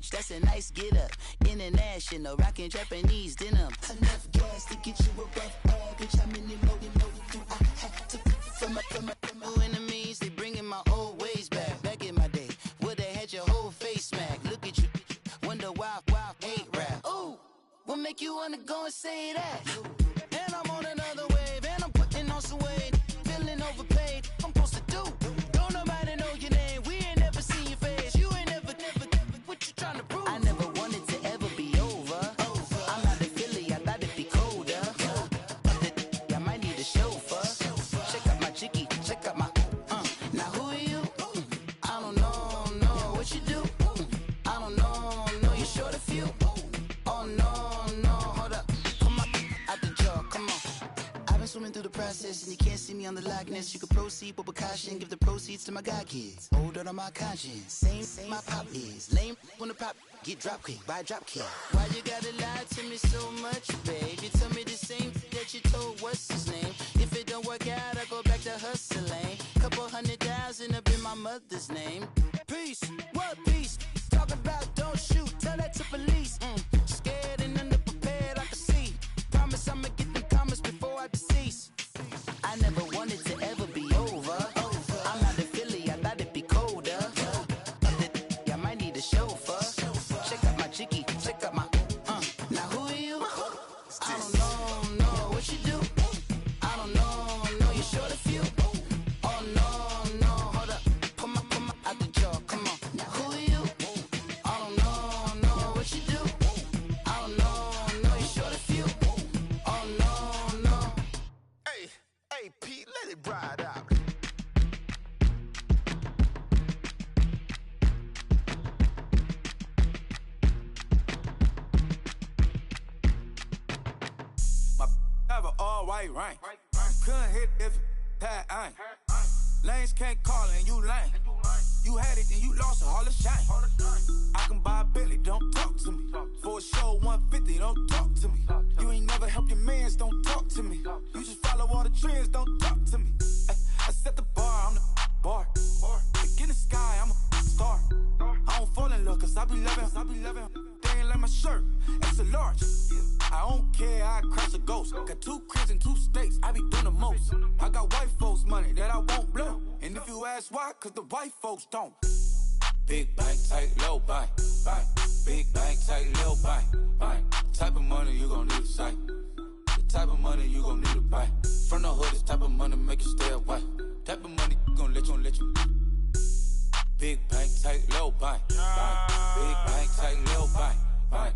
Coach, that's a nice get up. International, rockin' Japanese denim. Enough gas to get you above average. How many loaded do I have to from my enemies? They bringing my old ways back. Back in my day, where they had your whole face smacked. Look at you, wonder why hate rap. Ooh, what make you wanna go and say that? And I'm on another wave, and I'm putting on some weight. Feeling overpaid, I'm supposed to do. Don't nobody know your name, we ain't never seen your face. You ain't never, what you trying to prove? I never wanted to ever be over. I'm not a Philly, I thought it'd be colder. I might need a chauffeur. Check out my chicky, check out my, now who are you? I don't know, what you do? I don't know, you're short a few. Oh no, hold up, come on, out the jaw, come on. I've been swimming through the process and you can't see me on the Loch Ness. You can proceed with precaution, give the proceeds to my god kids. Hold on my conscience, same my pop is. Lame when the pop get drop kick by drop kick. Why you gotta lie to me so much, babe? You tell me the same that you told what's his name. If it don't work out, I go back to hustling. Couple 100,000 up in my mother's name. Peace, what peace? Talk about don't shoot, tell that to police. Scared and underprepared, I can see. Promise I'ma get them comments before I decease. I never wanted to ever be over. I'm not a Philly, I thought it'd be colder. I might need a chauffeur. Check out my chicky, check out my, now who are you? I don't know, what you do? I don't know, you're short a few. Oh no, hold up, come on, out the jaw, come on. Now who are you? I don't know, what you do? I don't know, you're short a few. Oh no. Hey, Pete, let it ride out. My have an all-white rank. Couldn't hit if it had ain't. Lanes can't call and you lame. You had it and you lost all the shine. I can buy a Billy, don't talk to me. For a show 150, don't talk to me. You ain't never helped your mans, don't talk to me. You just follow all the trends, don't talk to me. I set the bar, I'm the bar. Like in the sky, I'm a star. I don't fall in love cause I be loving. They ain't like my shirt, it's a large. I don't care, I crash a ghost. Got 2 cribs in 2 states, I be doing the most. I got white folks money that I won't blow. And if you ask why, cause the white folks don't. Big bank, tight, low bank. Big bank, tight, low bank. Type of money you gon' need a sight. The type of money you gon' need to buy. From the hood, this type of money make you stay away. Type of money gon' let you. Big bank, tight, low bank. Big bank, tight, low bank.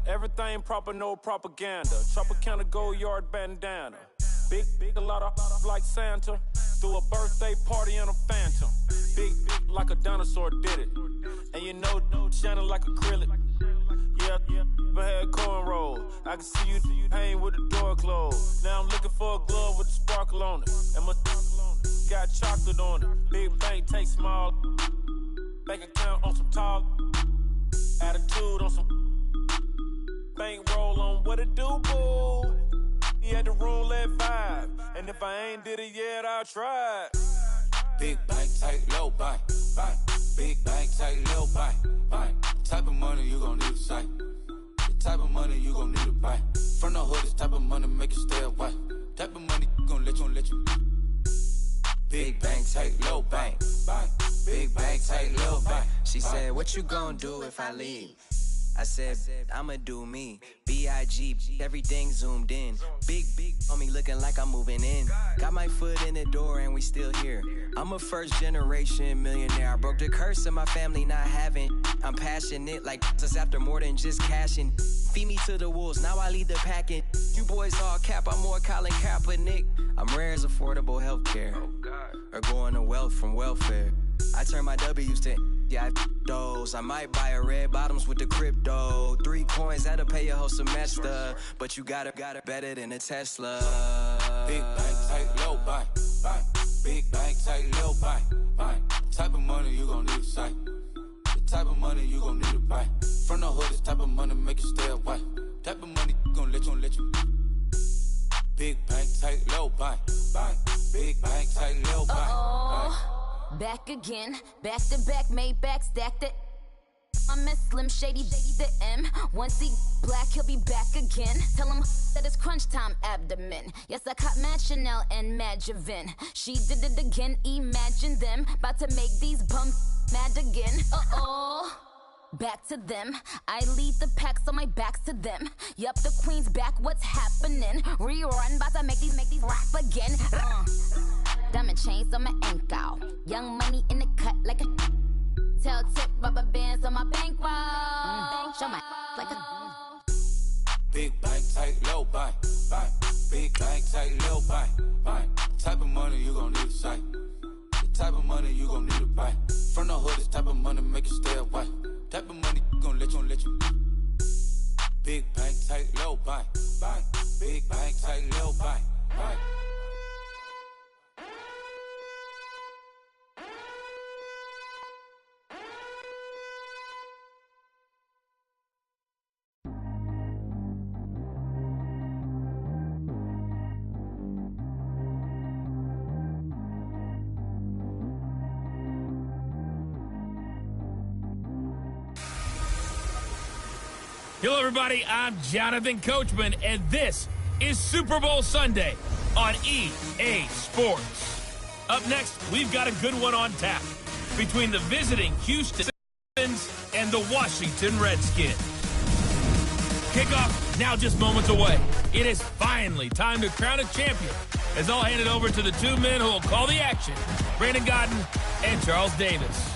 Everything proper, no propaganda. Tropicana gold yard bandana. Big, a lot of like Santa. Threw a birthday party in a phantom. Big like a dinosaur did it. And you know, shining like acrylic. Yeah, but had cornrow. I can see you hang with the door closed. Now I'm looking for a glove with a sparkle on it. And my got chocolate on it. Big bank, take small. Bank account on some tall. Attitude on some. Bankroll on what it do, boo. He had the roulette vibe. And if I ain't did it yet, I'll try. Big bank, tight, low bank. Big bank, tight, low bank. Type of money you gon' need a sight. The type of money you gon' need to buy. From the hood, this type of money make you stay away. Type of money gon' let you. Big bank, tight, low bank. Big bank, tight, low bank. She said, what you gon' do if I leave? I said, I'ma do me. B.I.G. Everything zoomed in. Big on me looking like I'm moving in. Got my foot in the door and we still here. I'm a first generation millionaire. I broke the curse of my family not having. I'm passionate like us after more than just cashing. Feed me to the wolves, now I lead the packing. You boys all cap, I'm more Colin Kaepernick. I'm rare as affordable healthcare. Or going to wealth from welfare. I turn my W's to those. I might buy a red bottoms with the crypto. 3 coins, that'll pay your whole semester. But you got it better than a Tesla. Big bank, tight, low bank. Big bank, tight, low bank. Type of money you gon' need a sight. The type of money you gon' need to buy. From the hood, this type of money make you stay away. Type of money gon' let you. Big bank, tight, low bank. Big bank, tight, low bank. Back again, back to back, made back, stacked it. I'm a Slim Shady, the M. Once he black, he'll be back again. Tell him that it's crunch time abdomen. Yes, I caught Mad Chanel and Mad Javin. She did it again, imagine them. About to make these bums mad again. Uh-oh. Back to them. I lead the pack, so my back's to them. Yup, the queen's back, what's happening? Rerun, about to make these rap again. Diamond chains on my ankle. Young money in the cut like a tail tip, rubber bands on my bankroll. Show my like a big bank, tight, low bank, bank. Big bank, tight, low bank, bank. Type of money you gon' need to sight. The type of money you gon' need to buy. From the hood, this type of money make you stay away. Type of money gon' let you. Big bank, tight, low bank, bank. Big bank, tight, low bank, bank. Hello, everybody. I'm Jonathan Coachman, and this is Super Bowl Sunday on EA Sports. Up next, we've got a good one on tap between the visiting Houston and the Washington Redskins. Kickoff now just moments away. It is finally time to crown a champion, as I'll hand it over to the two men who will call the action, Brandon Godden and Charles Davis.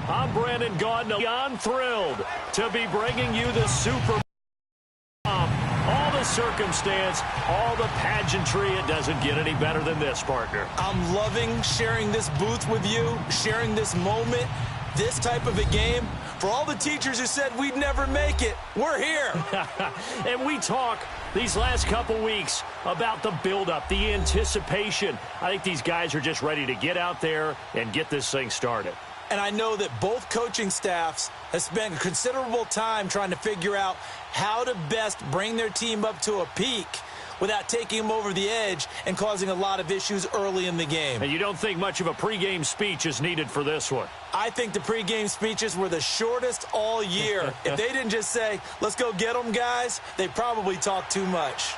I'm Brandon Gaudin. I'm thrilled to be bringing you the Super Bowl. All the circumstance, all the pageantry, it doesn't get any better than this, partner. I'm loving sharing this booth with you, sharing this moment, this type of a game. For all the teachers who said we'd never make it, we're here. And we talk these last couple weeks about the buildup, the anticipation. I think these guys are just ready to get out there and get this thing started. And I know that both coaching staffs have spent considerable time trying to figure out how to best bring their team up to a peak without taking them over the edge and causing a lot of issues early in the game. And you don't think much of a pregame speech is needed for this one? I think the pregame speeches were the shortest all year. If they didn't just say, let's go get them, guys, they probably talked too much.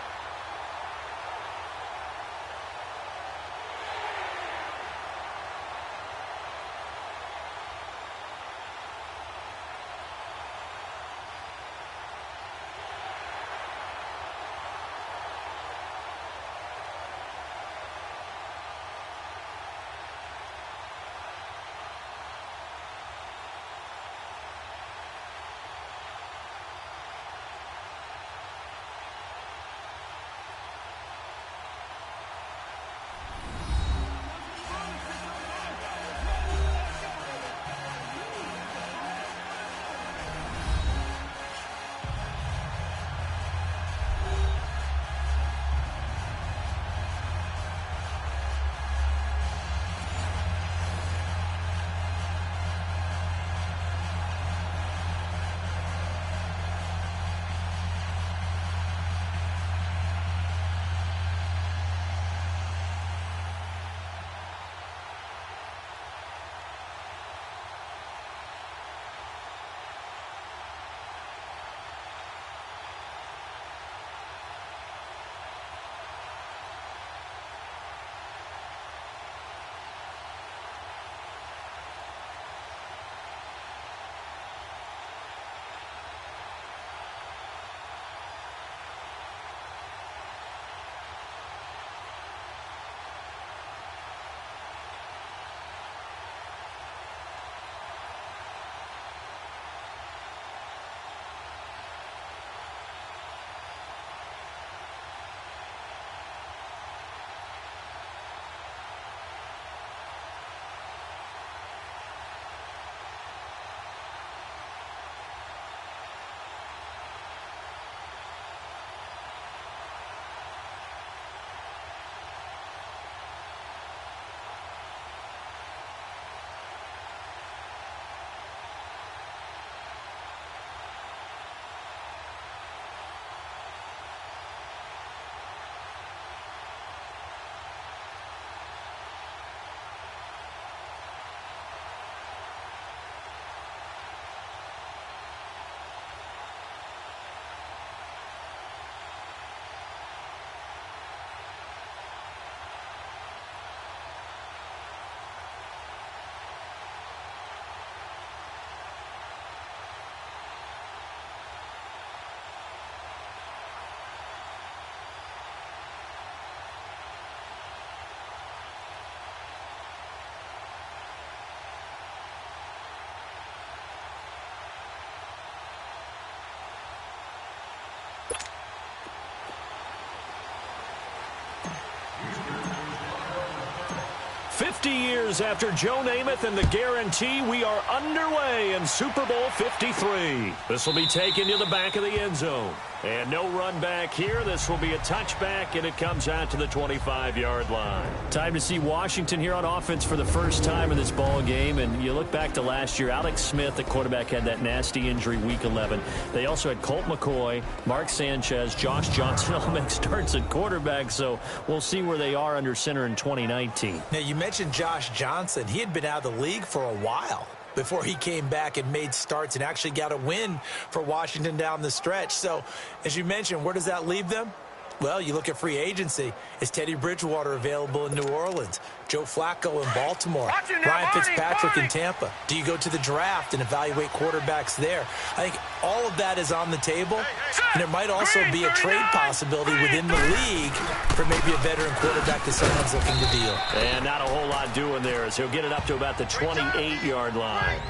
cheers after Joe Namath and the guarantee. We are underway in Super Bowl 53. This will be taken to the back of the end zone. And no run back here. This will be a touchback, and it comes out to the 25-yard line. Time to see Washington here on offense for the first time in this ball game. And you look back to last year, Alex Smith, the quarterback, had that nasty injury week 11. They also had Colt McCoy, Mark Sanchez, Josh Johnson all make starts at quarterback. So we'll see where they are under center in 2019. Now, you mentioned Josh Johnson. He had been out of the league for a while before he came back and made starts and actually got a win for Washington down the stretch. So, as you mentioned, where does that leave them? Well, you look at free agency. Is Teddy Bridgewater available in New Orleans? Joe Flacco in Baltimore? Ryan Fitzpatrick in Tampa? Do you go to the draft and evaluate quarterbacks there? I think all of that is on the table, and there might also be a trade possibility within the league for maybe a veteran quarterback that someone's looking to deal. And not a whole lot doing there as he'll get it up to about the 28-yard line.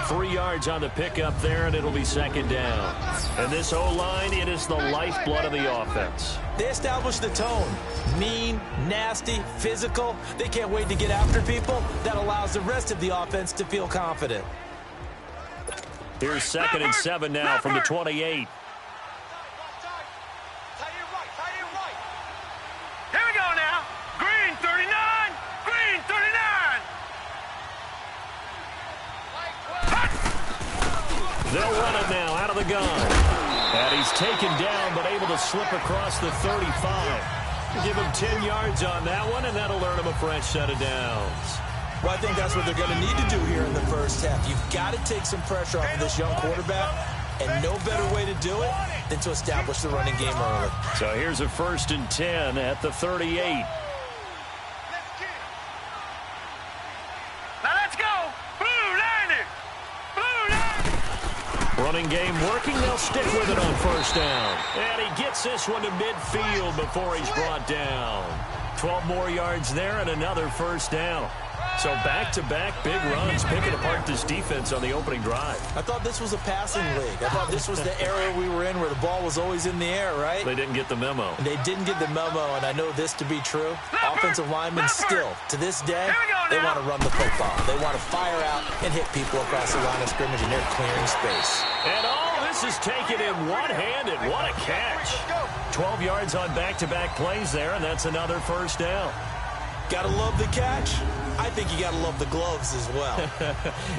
3 yards on the pickup there, and it'll be second down. And this O-line, it is the lifeblood of the offense. They established the tone. Mean, nasty, physical. They can't wait to get after people. That allows the rest of the offense to feel confident. Here's 2nd and 7 now from the 28. They'll run it now out of the gun. And he's taken down but able to slip across the 35. Give him 10 yards on that one, and that'll earn him a fresh set of downs. Well, I think that's what they're going to need to do here in the first half. You've got to take some pressure off of this young quarterback, and no better way to do it than to establish the running game early. So here's a 1st and 10 at the 38. Running game working. They'll stick with it on 1st down. And he gets this one to midfield before he's brought down. 12 more yards there and another 1st down. So back-to-back big runs, picking apart this defense on the opening drive. I thought this was a passing league. I thought this was the era we were in where the ball was always in the air, right? They didn't get the memo. And they didn't get the memo, and I know this to be true. Offensive linemen still, to this day, they want to run the football. They want to fire out and hit people across the line of scrimmage, and they're clearing space. And all this is taken in one-handed. What a catch. 12 yards on back-to-back plays there, and that's another 1st down. Gotta love the catch. I think you gotta love the gloves as well.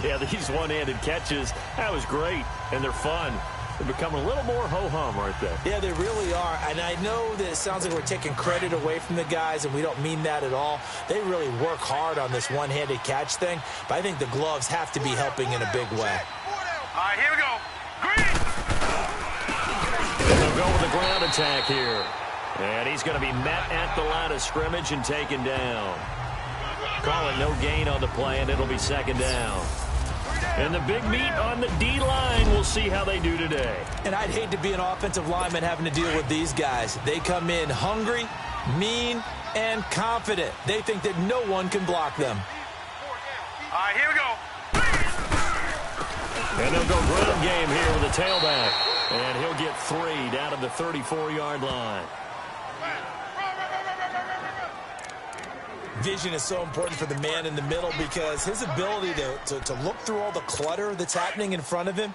Yeah, these one-handed catches, that was great, and they're fun. They're becoming a little more ho-hum, aren't they? Yeah, they really are. And I know that it sounds like we're taking credit away from the guys, and we don't mean that at all. They really work hard on this one-handed catch thing, but I think the gloves have to be helping in a big way. All right, here we go. Green! And they'll go with the ground attack here. And he's going to be met at the line of scrimmage and taken down. Call it no gain on the play, and it'll be 2nd down. And the big meat on the D-line, we'll see how they do today. And I'd hate to be an offensive lineman having to deal with these guys. They come in hungry, mean, and confident. They think that no one can block them. All right, here we go. And they'll go ground game here with the tailback. And he'll get 3 down to the 34-yard line. Vision is so important for the man in the middle because his ability to look through all the clutter that's happening in front of him,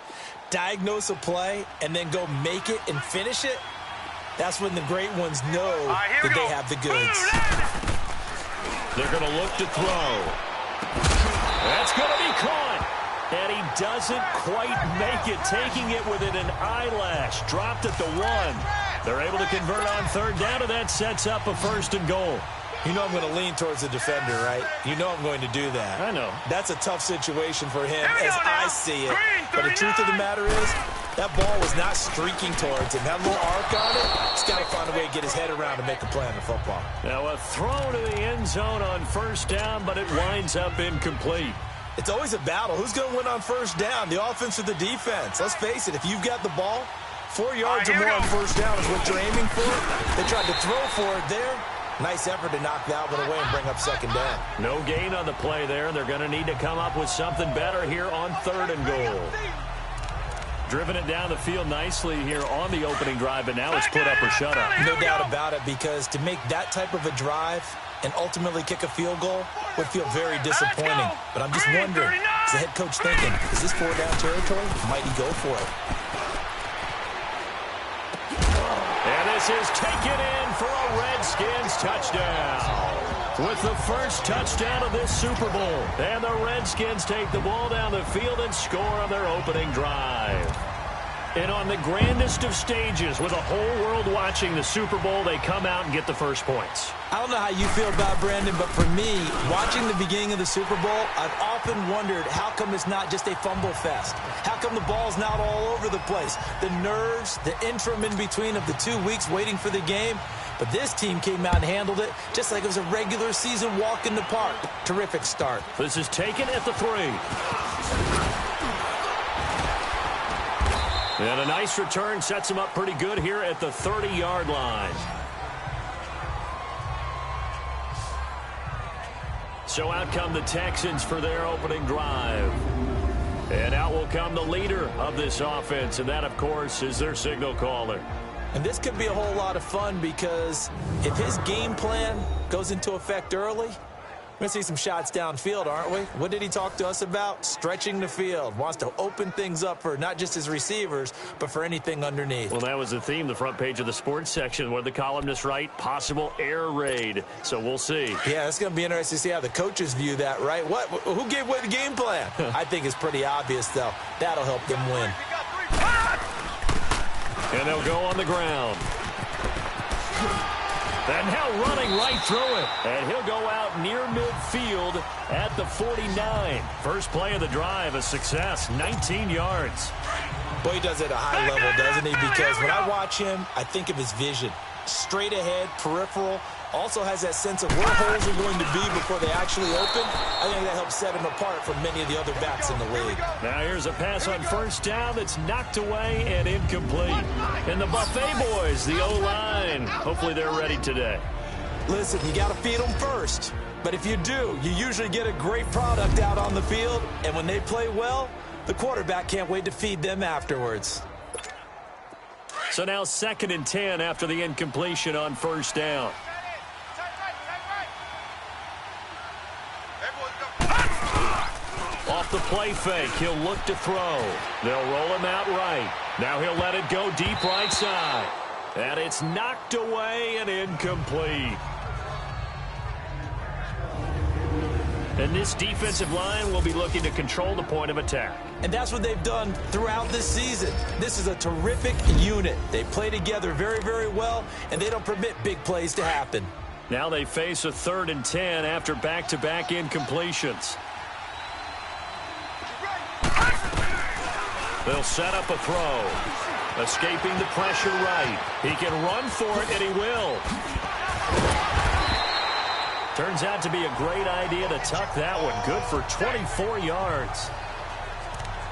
diagnose a play, and then go make it and finish it, that's when the great ones know that they have the goods. They're going to look to throw. That's going to be caught. And he doesn't quite make it, taking it within an eyelash. Dropped at the 1. They're able to convert on 3rd down, and that sets up a 1st and goal. You know I'm going to lean towards the defender, right? You know I'm going to do that. I know. That's a tough situation for him as I see it. But the truth of the matter is, that ball was not streaking towards him. That little arc on it, he's got to find a way to get his head around to make a play on the football. Now a throw to the end zone on 1st down, but it winds up incomplete. It's always a battle. Who's going to win on 1st down, the offense or the defense? Let's face it, if you've got the ball, 4 yards or more on 1st down is what you're aiming for. They tried to throw for it there. Nice effort to knock that one away and bring up 2nd down. No gain on the play there. They're going to need to come up with something better here on 3rd and goal. driven it down the field nicely here on the opening drive, but now it's put up or shut up. No doubt about it, because to make that type of a drive and ultimately kick a field goal would feel very disappointing. But I'm just wondering, is the head coach thinking, is this 4-down territory? Might he go for it? And this is taken in for a Redskins touchdown. With the first touchdown of this Super Bowl. And the Redskins take the ball down the field and score on their opening drive. And on the grandest of stages, with a whole world watching the Super Bowl, they come out and get the first points. I don't know how you feel about Brandon, but for me, watching the beginning of the Super Bowl, I've often wondered how come it's not just a fumble fest? How come the ball's not all over the place? The nerves, the interim in between of the 2 weeks waiting for the game. But this team came out and handled it just like it was a regular season walk in the park. Terrific start. This is taken at the 3. And a nice return sets him up pretty good here at the 30-yard line. So out come the Texans for their opening drive. And out will come the leader of this offense, and that, of course, is their signal caller. And this could be a whole lot of fun, because if his game plan goes into effect early, we're going to see some shots downfield, aren't we? What did he talk to us about? Stretching the field. Wants to open things up for not just his receivers, but for anything underneath. Well, that was the theme, the front page of the sports section, where the columnists write, possible air raid. So we'll see. Yeah, it's going to be interesting to see how the coaches view that, right? Who gave away the game plan? I think it's pretty obvious, though. That'll help them win. And they'll go on the ground. And now running right through it. And he'll go out near midfield at the 49. First play of the drive, a success, 19 yards. Boy, he does it at a high level, doesn't he? Because when I watch him, I think of his vision. Straight ahead, peripheral. Also has that sense of where holes are going to be before they actually open. I think that helps set him apart from many of the other backs in the league. Now here's a pass on first down that's knocked away and incomplete. And the Buffet boys, the O-line, hopefully they're ready today. Listen, you got to feed them first. But if you do, you usually get a great product out on the field. And when they play well, the quarterback can't wait to feed them afterwards. So now 2nd and 10 after the incompletion on first down. Off the play fake, he'll look to throw. They'll roll him out right. Now he'll let it go deep right side. And it's knocked away and incomplete. And this defensive line will be looking to control the point of attack. And that's what they've done throughout this season. This is a terrific unit. They play together very, very well, and they don't permit big plays to happen. Now they face a 3rd and 10 after back-to-back incompletions. They'll set up a throw. Escaping the pressure right. He can run for it, and he will. Turns out to be a great idea to tuck that one. Good for 24 yards.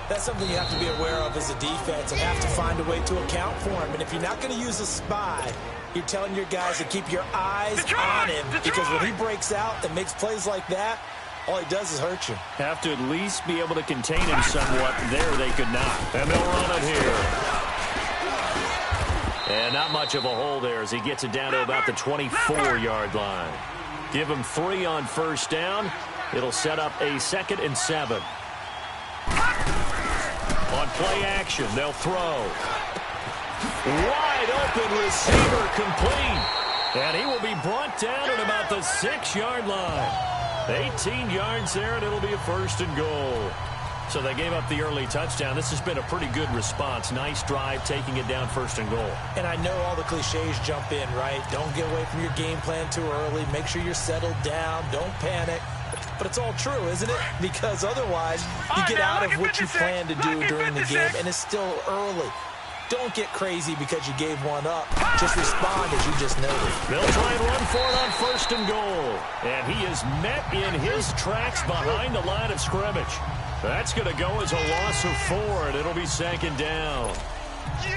That's something you have to be aware of as a defense and have to find a way to account for him. And if you're not going to use a spy, you're telling your guys to keep your eyes on him. Because when he breaks out and makes plays like that, all he does is hurt you. Have to at least be able to contain him somewhat. There they could not. And they'll run it here. And not much of a hole there as he gets it down to about the 24-yard line. Give him 3 on first down. It'll set up a 2nd and 7. On play action, they'll throw. Wide open receiver complete. And he will be brought down at about the 6-yard line. 18 yards there, and it'll be a 1st and goal. So they gave up the early touchdown. This has been a pretty good response. Nice drive, taking it down 1st and goal. And I know all the cliches jump in, right? Don't get away from your game plan too early. Make sure you're settled down. Don't panic. But it's all true, isn't it? Because otherwise, you get out of what you plan to do during the game, and it's still early. Don't get crazy because you gave one up. Just respond as you just noted. They'll try and run for it on 1st and goal. And he is met in his tracks behind the line of scrimmage. That's going to go as a loss of 4, and it'll be 2nd down.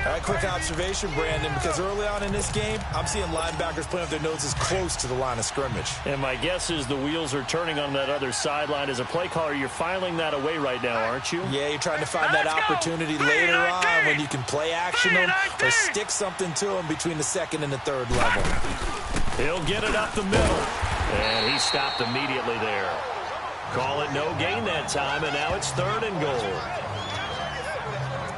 All right, quick observation, Brandon, because early on in this game, I'm seeing linebackers playing with their noses close to the line of scrimmage. And my guess is the wheels are turning on that other sideline. As a play caller, you're filing that away right now, aren't you? Yeah, you're trying to find that opportunity later on when you can play action them or stick something to them between the second and the third level. He'll get it up the middle, and he stopped immediately there. Call it no gain that time, and now it's 3rd and goal.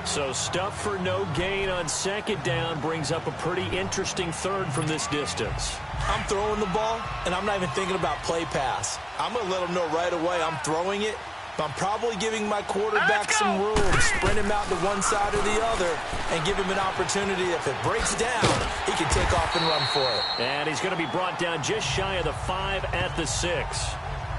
So stuff for no gain on 2nd down brings up a pretty interesting 3rd from this distance. I'm throwing the ball, and I'm not even thinking about play pass. I'm going to let them know right away I'm throwing it, but I'm probably giving my quarterback some room, sprint him out to one side or the other, and give him an opportunity. If it breaks down, he can take off and run for it. And he's going to be brought down just shy of the 5 at the 6.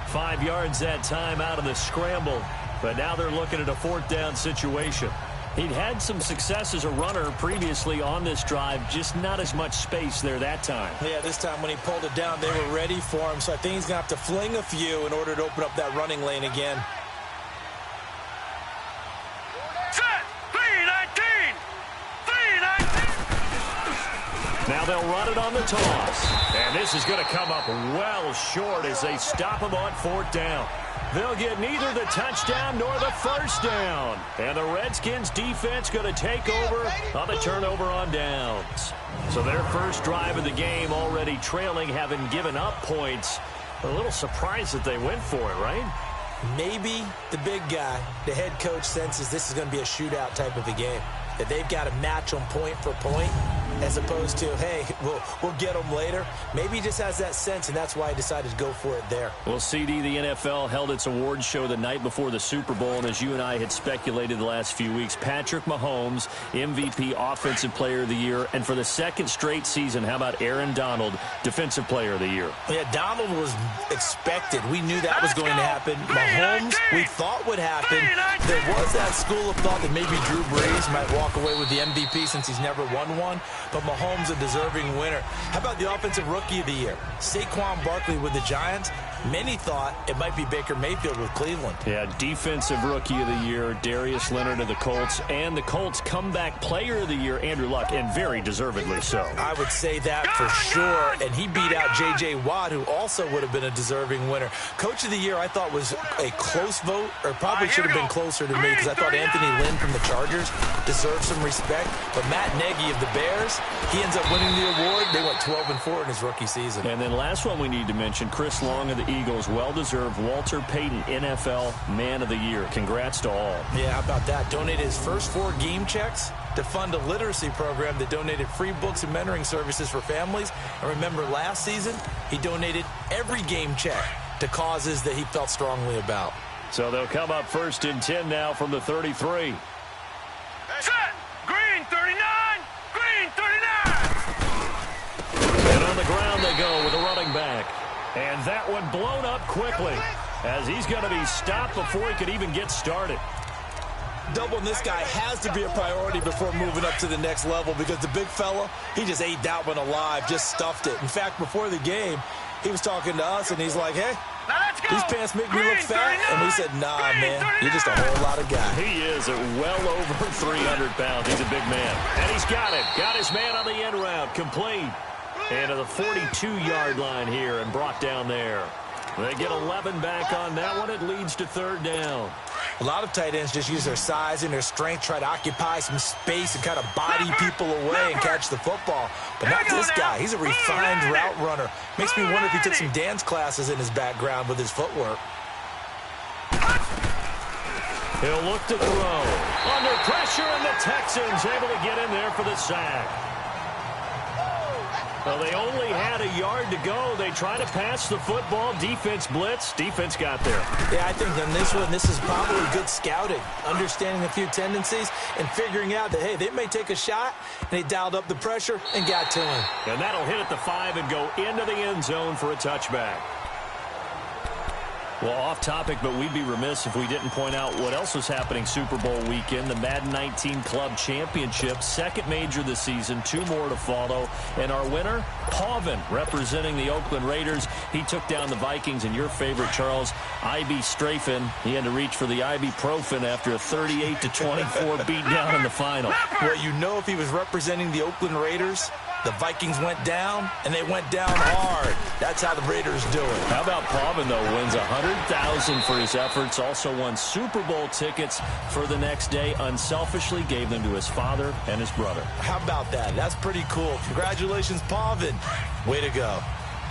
5 yards that time out of the scramble, but now they're looking at a 4th down situation. He'd had some success as a runner previously on this drive, just not as much space there that time. Yeah, this time when he pulled it down, they were ready for him, so I think he's going to have to fling a few in order to open up that running lane again. Set! 3-19! 3-19! Now they'll run it on the toss. And this is going to come up well short as they stop him on 4th down. They'll get neither the touchdown nor the 1st down. And the Redskins defense going to take over on the turnover on downs. So their first drive of the game already trailing, having given up points. A little surprised that they went for it, right? Maybe the big guy, the head coach, senses this is going to be a shootout type of a game. That they've got to match them point for point as opposed to, hey, we'll get them later. Maybe he just has that sense, and that's why he decided to go for it there. Well, CD, the NFL held its awards show the night before the Super Bowl, and as you and I had speculated the last few weeks, Patrick Mahomes, MVP, Offensive Player of the Year, and for the 2nd straight season, how about Aaron Donald, Defensive Player of the Year? Yeah, Donald was expected. We knew that was going to happen. Mahomes, we thought would happen. There was that school of thought that maybe Drew Brees might walk away with the MVP since he's never won one, but Mahomes a deserving winner. How about the Offensive Rookie of the Year? Saquon Barkley with the Giants. Many thought it might be Baker Mayfield with Cleveland. Yeah, Defensive Rookie of the Year, Darius Leonard of the Colts, and the Colts Comeback Player of the Year, Andrew Luck, and very deservedly so. I would say that for sure, and he beat out J.J. Watt, who also would have been a deserving winner. Coach of the Year, I thought, was a close vote, or probably should have been closer to me, because I thought Anthony Lynn from the Chargers deserved some respect, but Matt Nagy of the Bears, he ends up winning the award. They went 12-4 in his rookie season. And then last one we need to mention, Chris Long of the Eagles, well-deserved Walter Payton NFL Man of the Year. Congrats to all. Yeah, how about that? Donated his first 4 game checks to fund a literacy program that donated free books and mentoring services for families. And remember, last season, he donated every game check to causes that he felt strongly about. So they'll come up 1st and 10 now from the 33. Set! Green 39! Green 39! And on the ground they go with a running back. And that one blown up quickly as he's going to be stopped before he could even get started. Doubling this guy has to be a priority before moving up to the next level because the big fella, he just ate that one alive, just stuffed it. In fact, before the game, he was talking to us, and he's like, hey, these pants make me look fat. And we said, nah, man, you're just a whole lot of guy. He is at well over 300 pounds. He's a big man. And he's got it. Got his man on the end route. Complete. And to the 42-yard line here and brought down there. They get 11 back on that one. It leads to 3rd down. A lot of tight ends just use their size and their strength, try to occupy some space and kind of body people away and catch the football. But not this guy. He's a refined route runner. Makes me wonder if he took some dance classes in his background with his footwork. He'll look to throw. Under pressure, and the Texans able to get in there for the sack. Well, they only had a yard to go. They try to pass the football. Defense blitz. Defense got there. Yeah, I think on this one, this is probably good scouting, understanding a few tendencies and figuring out that, hey, they may take a shot, and they dialed up the pressure and got to him. And that'll hit at the 5 and go into the end zone for a touchback. Well, off topic, but we'd be remiss if we didn't point out what else was happening Super Bowl weekend. The Madden 19 Club Championship, second major this season, 2 more to follow. And our winner, Pauvin, representing the Oakland Raiders. He took down the Vikings, and your favorite, Charles, IB Strafen. He had to reach for the ibuprofen after a 38-24 beatdown in the final. Well, you know, if he was representing the Oakland Raiders, the Vikings went down, and they went down hard. That's how the Raiders do it. How about Pauvin, though, wins $100,000 for his efforts, also won Super Bowl tickets for the next day, unselfishly gave them to his father and his brother. How about that? That's pretty cool. Congratulations, Pauvin. Way to go.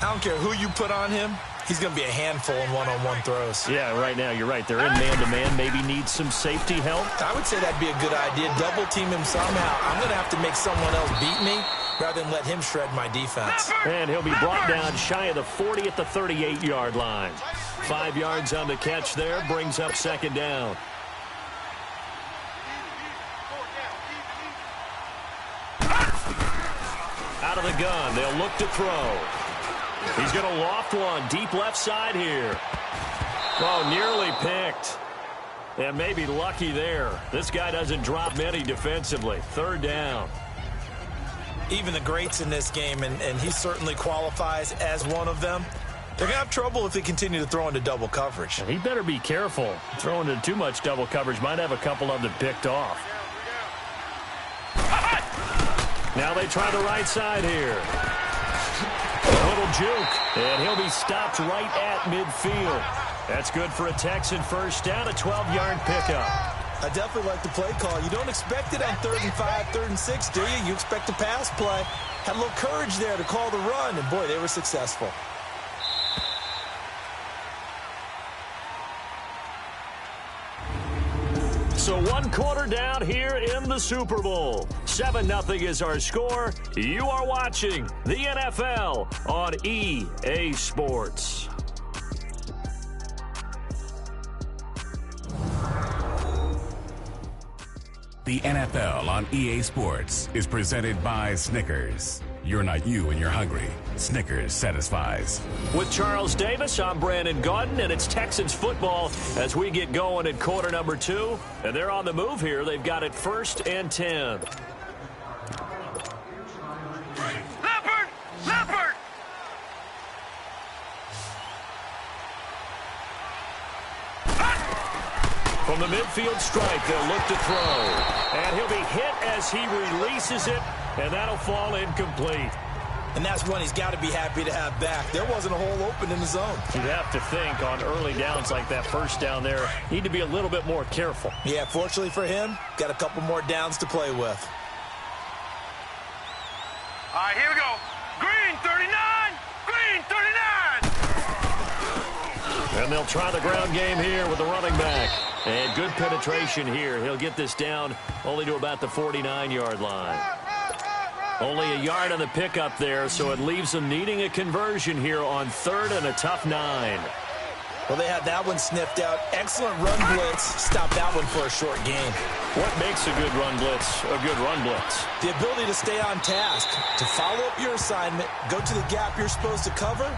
I don't care who you put on him. He's going to be a handful in one-on-one throws. Yeah, right now, you're right. They're in man-to-man. Maybe needs some safety help. I would say that'd be a good idea. Double-team him somehow. I'm going to have to make someone else beat me rather than let him shred my defense. And he'll be brought down shy of the 40 at the 38-yard line. 5 yards on the catch there. Brings up second down. Out of the gun. They'll look to throw. He's going to loft one deep left side here. Oh, nearly picked. And maybe lucky there. This guy doesn't drop many defensively. Third down. Even the greats in this game, and he certainly qualifies as one of them, they're going to have trouble if they continue to throw into double coverage. And he better be careful. Throwing into too much double coverage might have a couple of them picked off. Now they try the right side here. A little juke, and he'll be stopped right at midfield. That's good for a Texan first down, a 12-yard pickup. I definitely like the play call. You don't expect it on 3rd and 5, 3rd and 6, do you? You expect a pass play. Had a little courage there to call the run, and boy, they were successful. So 1 quarter down here in the Super Bowl. 7-0 is our score. You are watching the NFL on EA Sports. The NFL on EA Sports is presented by Snickers. You're not you when you're hungry. Snickers satisfies. With Charles Davis, I'm Brandon Gaudin, and it's Texans football as we get going at quarter number 2. And they're on the move here. They've got it 1st and 10. Leopard! From the midfield stripe, they'll look to throw. And he'll be hit as he releases it, and that'll fall incomplete. And that's one he's got to be happy to have back. There wasn't a hole open in the zone. You'd have to think on early downs like that first down there, need to be a little bit more careful. Yeah, fortunately for him, got a couple more downs to play with. All right, here we go. Green 39! Green 39! And they'll try the ground game here with the running back. And good penetration here. He'll get this down only to about the 49-yard line. Only a yard on the pickup there, so it leaves them needing a conversion here on 3rd and a tough 9. Well, they had that one sniffed out. Excellent run blitz. Stop that one for a short gain. What makes a good run blitz a good run blitz? The ability to stay on task, to follow up your assignment, go to the gap you're supposed to cover,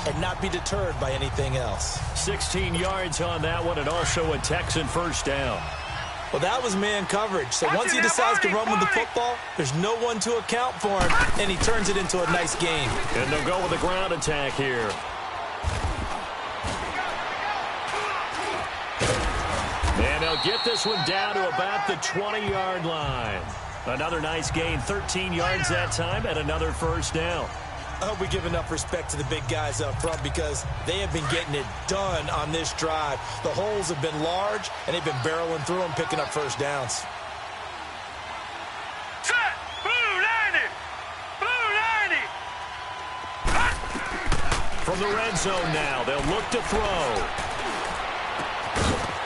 and not be deterred by anything else. 16 yards on that one, and also a Texan first down. Well, that was man coverage. So once he decides to run with the football, there's no one to account for him, and he turns it into a nice game. And they'll go with a ground attack here. And they'll get this one down to about the 20-yard line. Another nice gain, 13 yards that time, and another first down. I hope we give enough respect to the big guys up front because they have been getting it done on this drive. The holes have been large, and they've been barreling through them, picking up first downs. Set! Blue 90! Blue 90! From the red zone now, they'll look to throw.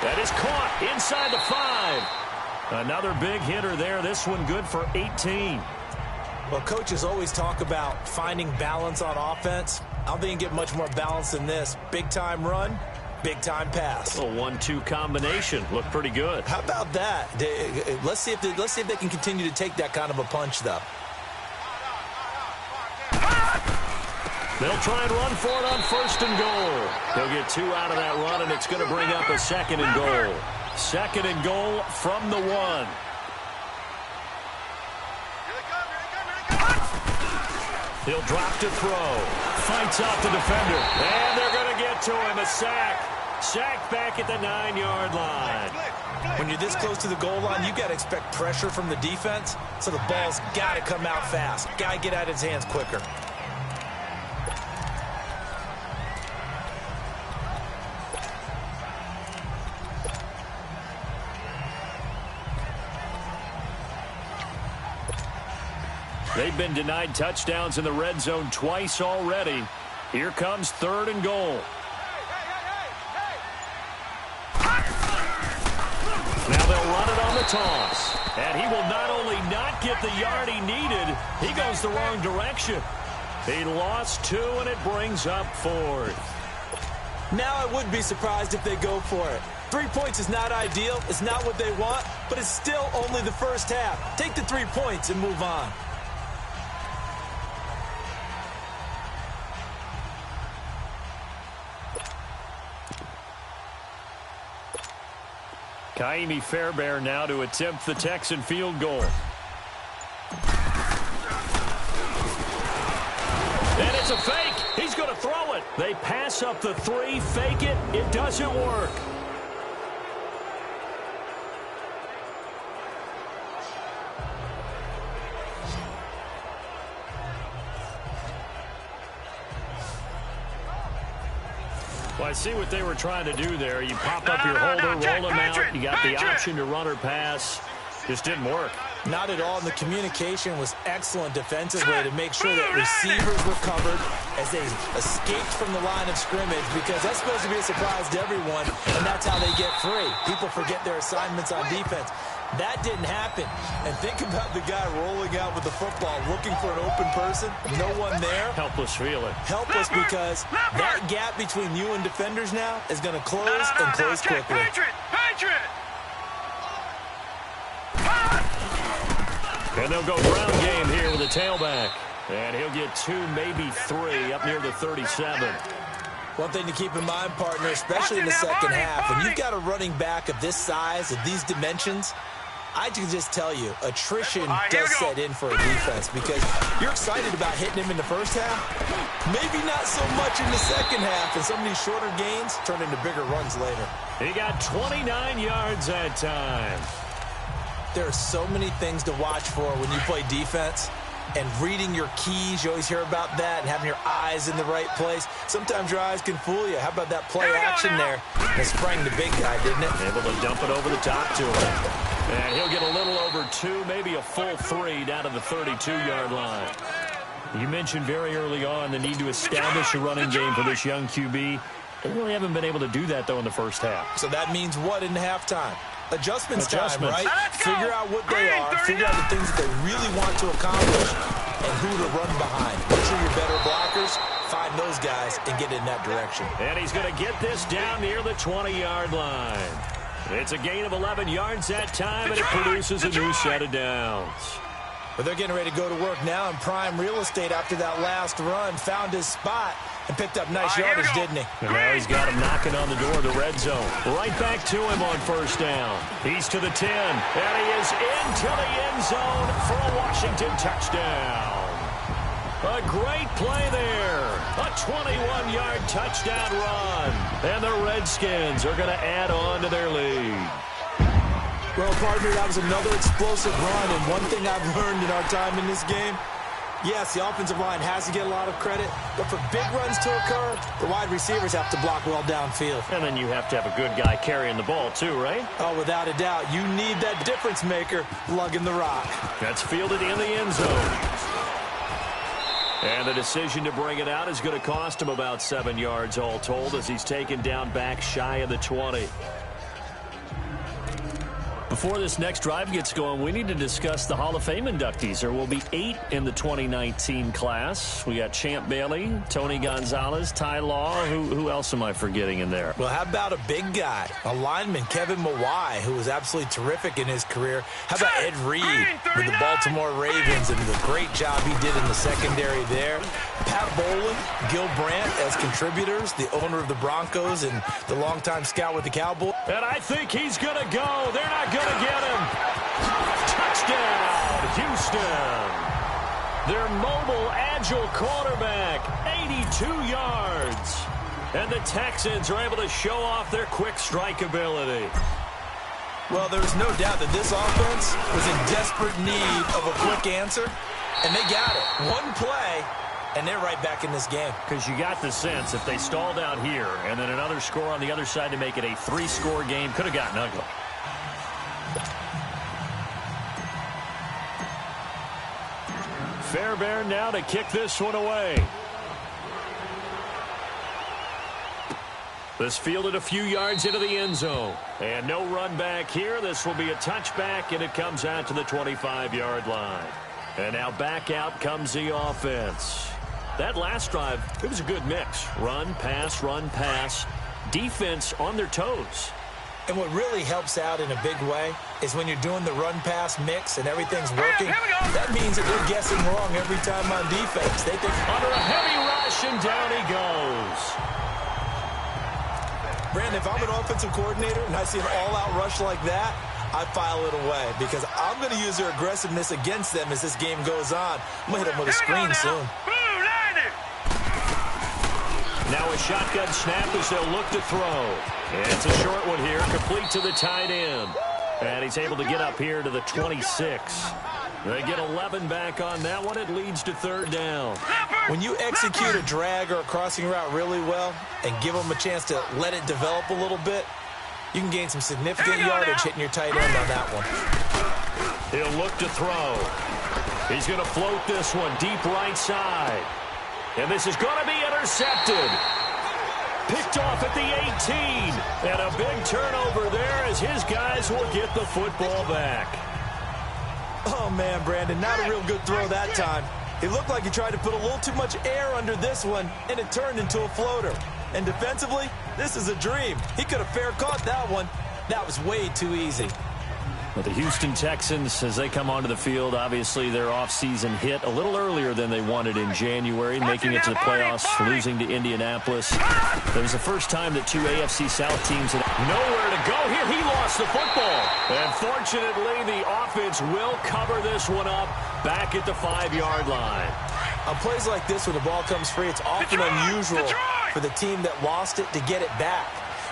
That is caught inside the 5. Another big hitter there. This one good for 18. Well, coaches always talk about finding balance on offense. I don't think you can get much more balance than this. Big-time run, big-time pass. A 1-2 combination. Looked pretty good. How about that? Let's see if they can continue to take that kind of a punch, though. They'll try and run for it on 1st and goal. He'll get 2 out of that run, and it's going to bring up a 2nd and goal. 2nd and goal from the 1. He'll drop to throw. Fights off the defender. And they're going to get to him. A sack. Sack back at the 9-yard line. When you're this close to the goal line, you got to expect pressure from the defense, so the ball's got to come out fast. Got to get out of his hands quicker. They've been denied touchdowns in the red zone twice already. Here comes 3rd and goal. Now they'll run it on the toss. And he will not only not get the yard he needed, he goes the wrong direction. He lost 2, and it brings up 4th. Now I wouldn't be surprised if they go for it. 3 points is not ideal. It's not what they want, but it's still only the first half. Take the 3 points and move on. Kaimi Fairbairn now to attempt the Texan field goal. And it's a fake. He's going to throw it. They pass up the 3, fake it. It doesn't work. Well, I see what they were trying to do there. You pop up your holder, roll him out. You got the option to run or pass. Just didn't work. Not at all. And the communication was excellent defensively to make sure that receivers were covered as they escaped from the line of scrimmage, because that's supposed to be a surprise to everyone, and that's how they get free. People forget their assignments on defense. That didn't happen. And think about the guy rolling out with the football, looking for an open person, no one there. Helpless feeling. Helpless because that gap between you and defenders now is going to close and close quickly. And they'll go ground game here with a tailback. And he'll get 2, maybe 3 up near the 37. One thing to keep in mind, partner, especially in the second half, when you've got a running back of this size, of these dimensions, I can just tell you, attrition does set in for a defense, because you're excited about hitting him in the first half. Maybe not so much in the second half, and some of these shorter gains turn into bigger runs later. He got 29 yards that time. There are so many things to watch for when you play defense. And reading your keys, you always hear about that, and having your eyes in the right place. Sometimes your eyes can fool you. How about that play action there? It sprang the big guy, didn't it? Able to dump it over the top to him. And he'll get a little over 2, maybe a full 3 down to the 32-yard line. You mentioned very early on the need to establish a running game for this young QB. They really haven't been able to do that, though, in the first half. So that means what in halftime? Adjustments time, right? Figure out what they are, figure out the things that they really want to accomplish, and who to run behind. Make sure you're better blockers, find those guys, and get in that direction. And he's going to get this down near the 20-yard line. It's a gain of 11 yards that time, and it produces a new set of downs. But they're getting ready to go to work now in prime real estate after that last run. Found his spot and picked up nice yardage, didn't he? And now he's got him knocking on the door of the red zone. Right back to him on first down. He's to the 10, and he is into the end zone for a Washington touchdown. A great play there. A 21-yard touchdown run. And the Redskins are going to add on to their lead. Well, partner, that was another explosive run, and one thing I've learned in our time in this game, yes, the offensive line has to get a lot of credit, but for big runs to occur, the wide receivers have to block well downfield. And then you have to have a good guy carrying the ball too, right? Oh, without a doubt. You need that difference maker lugging the rock. That's fielded in the end zone. And the decision to bring it out is going to cost him about 7 yards all told, as he's taken down back shy of the 20. before this next drive gets going, we need to discuss the Hall of Fame inductees. There will be 8 in the 2019 class. We got Champ Bailey, Tony Gonzalez, Ty Law. Who else am I forgetting in there? Well, how about a big guy, a lineman, Kevin Mawai, who was absolutely terrific in his career. How about Ed Reed with the Baltimore Ravens and the great job he did in the secondary there. Pat Bowlen, Gil Brandt as contributors, the owner of the Broncos and the longtime scout with the Cowboys. And I think he's going to go. They're not going to get him. Touchdown, Houston. Their mobile, agile quarterback, 82 yards. And the Texans are able to show off their quick strike ability. Well, there's no doubt that this offense was in desperate need of a quick answer, and they got it. One play, and they're right back in this game. Because you got the sense if they stalled out here and then another score on the other side to make it a 3-score game, could have gotten ugly. Fairbairn now to kick this one away. This fielded a few yards into the end zone. And no run back here. This will be a touchback, and it comes out to the 25-yard line. And now back out comes the offense. That last drive, it was a good mix. Run, pass, defense on their toes. And what really helps out in a big way is when you're doing the run-pass mix and everything's working, that means that they're guessing wrong every time on defense. They think under a heavy rush, and down he goes. Brandon, if I'm an offensive coordinator and I see an all-out rush like that, I file it away because I'm going to use their aggressiveness against them as this game goes on. I'm going to hit them with a screen soon. Now a shotgun snap as they'll look to throw. And it's a short one here, complete to the tight end. And he's able to get up here to the 26. They get 11 back on that one. It leads to third down. When you execute a drag or a crossing route really well and give them a chance to let it develop a little bit, you can gain some significant yardage hitting your tight end on that one. He'll look to throw. He's going to float this one deep right side. And this is going to be intercepted. Picked off at the 18. And a big turnover there as his guys will get the football back. Oh, man, Brandon, not a real good throw that time. It looked like he tried to put a little too much air under this one, and it turned into a floater. And defensively, this is a dream. He could have fair caught that one. That was way too easy. Well, the Houston Texans, as they come onto the field, obviously their offseason hit a little earlier than they wanted in January, making it to the playoffs, losing to Indianapolis. It was the first time that two AFC South teams had nowhere to go. Here he lost the football. And fortunately, the offense will cover this one up back at the 5-yard line. On plays like this, when the ball comes free, it's often unusual for the team that lost it to get it back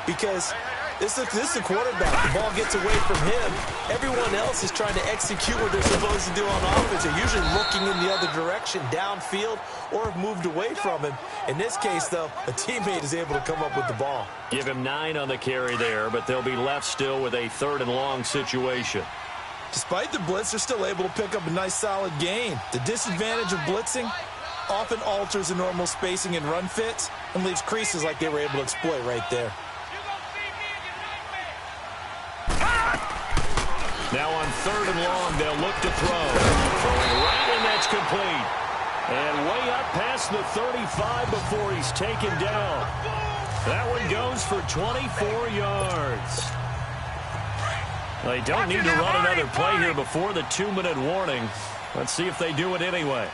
because this is the quarterback. The ball gets away from him. Everyone else is trying to execute what they're supposed to do on offense. They're usually looking in the other direction, downfield, or have moved away from him. In this case, though, a teammate is able to come up with the ball. Give him 9 on the carry there, but they'll be left still with a 3rd and long situation. Despite the blitz, they're still able to pick up a nice, solid gain. The disadvantage of blitzing often alters the normal spacing and run fits and leaves creases like they were able to exploit right there. Now on 3rd and long, they'll look to throw. Throwing right, and that's complete. And way up past the 35 before he's taken down. That one goes for 24 yards. They don't need to run another play here before the 2-minute warning. Let's see if they do it anyway.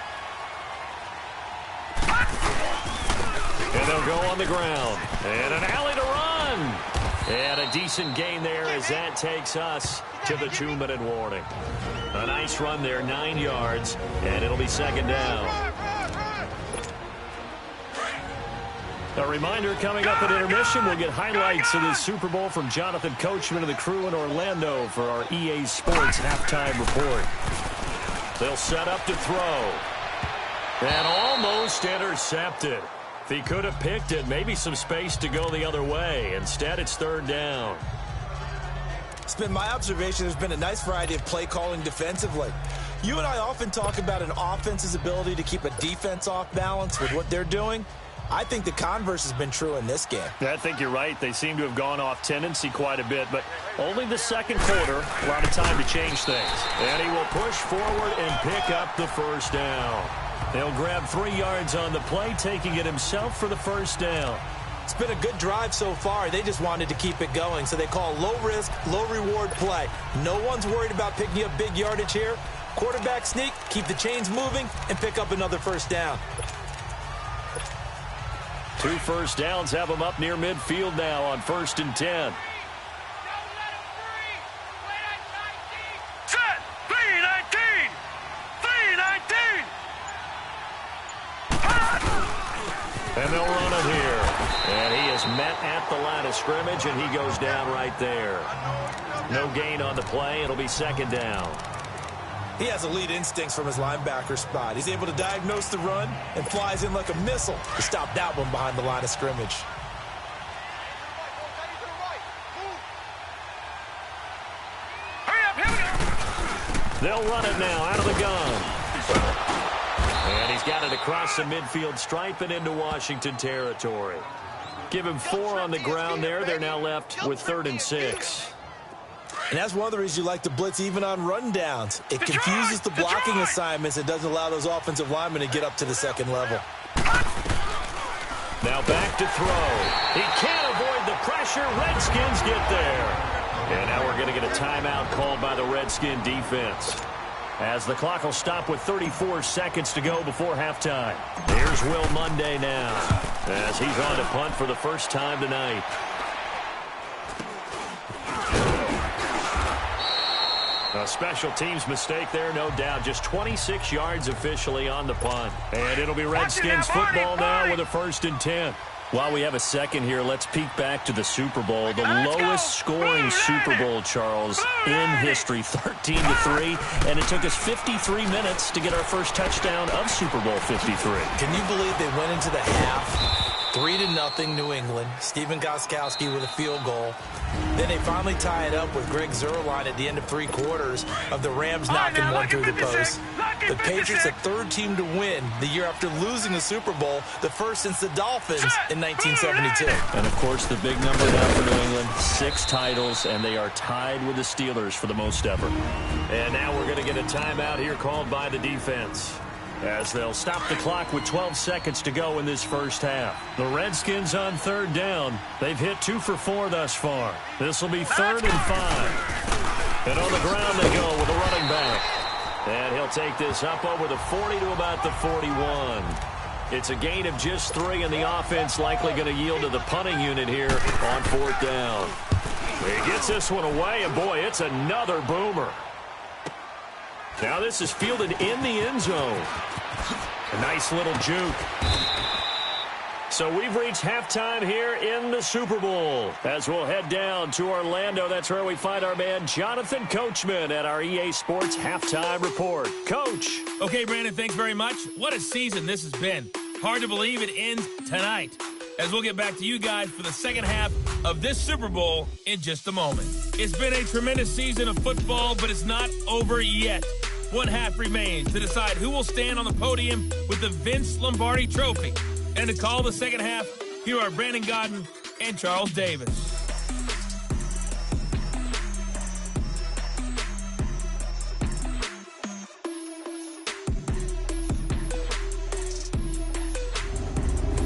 And they'll go on the ground. And an alley to run. And a decent gain there as that takes us to the 2-minute warning. A nice run there, 9 yards, and it'll be 2nd down. A reminder, coming up at intermission, we'll get highlights of this Super Bowl from Jonathan Coachman and the crew in Orlando for our EA Sports halftime report. They'll set up to throw. And almost intercepted. If he could have picked it, maybe some space to go the other way. Instead, it's 3rd down. It's been my observation there's been a nice variety of play calling defensively. You and I often talk about an offense's ability to keep a defense off balance with what they're doing. I think the converse has been true in this game. I think you're right. They seem to have gone off tendency quite a bit, but only the second quarter, a lot of time to change things. And he will push forward and pick up the first down. He'll grab 3 yards on the play, taking it himself for the first down. It's been a good drive so far. They just wanted to keep it going, so they call low-risk, low-reward play. No one's worried about picking up big yardage here. Quarterback sneak, keep the chains moving, and pick up another first down. 2 first downs have them up near midfield now on 1st and 10. Set! 3-19! 3-19! And they'll run it here. And he is met at the line of scrimmage, and he goes down right there. No gain on the play. It'll be 2nd down. He has elite instincts from his linebacker spot. He's able to diagnose the run and flies in like a missile to stop that one behind the line of scrimmage. They'll run it now out of the gun. And he's got it across the midfield stripe and into Washington territory. Give him 4 on the ground there. They're now left with 3rd and 6. And that's one of the reasons you like to blitz even on rundowns. It confuses the blocking assignments. It doesn't allow those offensive linemen to get up to the second level. Now back to throw. He can't avoid the pressure. Redskins get there. And now we're going to get a timeout called by the Redskin defense, as the clock will stop with 34 seconds to go before halftime. Here's Will Monday now, as he's on to punt for the first time tonight. A special teams mistake there, no doubt. Just 26 yards officially on the punt. And it'll be Redskins football now with a 1st and 10. While we have a second here, let's peek back to the Super Bowl. The lowest scoring Super Bowl, Charles, in history, 13-3. And it took us 53 minutes to get our first touchdown of Super Bowl 53. Can you believe they went into the half 3-0 New England? Stephen Gostkowski with a field goal. Then they finally tie it up with Greg Zuerlein at the end of 3 quarters of the Rams knocking one through the post. The Patriots, the 3rd team to win the year after losing the Super Bowl, the first since the Dolphins in 1972. And, of course, the big number now for New England, 6 titles, and they are tied with the Steelers for the most ever. And now we're going to get a timeout here called by the defense, as they'll stop the clock with 12 seconds to go in this first half. The Redskins on 3rd down. They've hit 2 for 4 thus far. This will be 3rd and 5. And on the ground they go with a running back. And he'll take this up over the 40 to about the 41. It's a gain of just 3, and the offense likely going to yield to the punting unit here on 4th down. He gets this one away, and boy, it's another boomer. Now this is fielded in the end zone. A nice little juke. So we've reached halftime here in the Super Bowl. As we'll head down to Orlando, that's where we find our man Jonathan Coachman at our EA Sports Halftime Report. Coach. Okay, Brandon, thanks very much. What a season this has been. Hard to believe it ends tonight, as we'll get back to you guys for the second half of this Super Bowl in just a moment. It's been a tremendous season of football, but it's not over yet. One half remains to decide who will stand on the podium with the Vince Lombardi Trophy. And to call the second half, here are Brandon Godden and Charles Davis.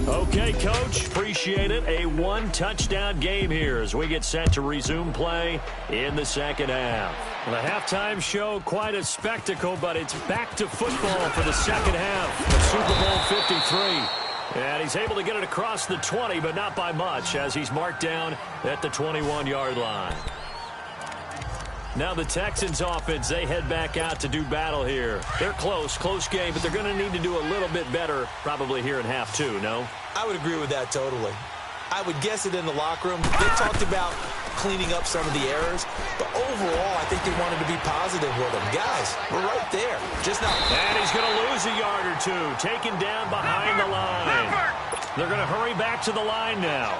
Okay, Coach, appreciate it. A 1-touchdown game here as we get set to resume play in the second half. The halftime show, quite a spectacle, but it's back to football for the second half of Super Bowl 53. And he's able to get it across the 20, but not by much, as he's marked down at the 21-yard line. Now the Texans offense, they head back out to do battle here. They're close game, but they're going to need to do a little bit better probably here in half 2, no? I would agree with that totally. I would guess it in the locker room. They talked about cleaning up some of the errors, but overall, I think they wanted to be positive with them. Guys, we're right there. Just not. And he's going to lose a yard or 2, taken down behind the line. They're going to hurry back to the line now.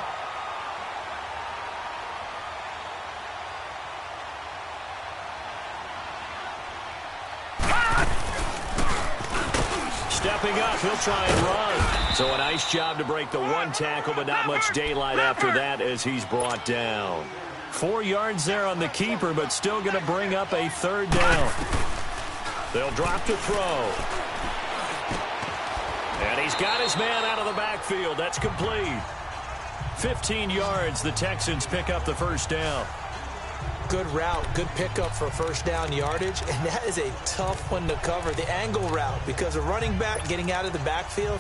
Step stepping up. He'll try and run. So a nice job to break the one tackle, but not much daylight after that as he's brought down. 4 yards there on the keeper, but still going to bring up a third down. They'll drop to throw. And he's got his man out of the backfield. That's complete. 15 yards. The Texans pick up the first down. Good route, good pickup for first down yardage, and that is a tough one to cover, the angle route, because a running back getting out of the backfield,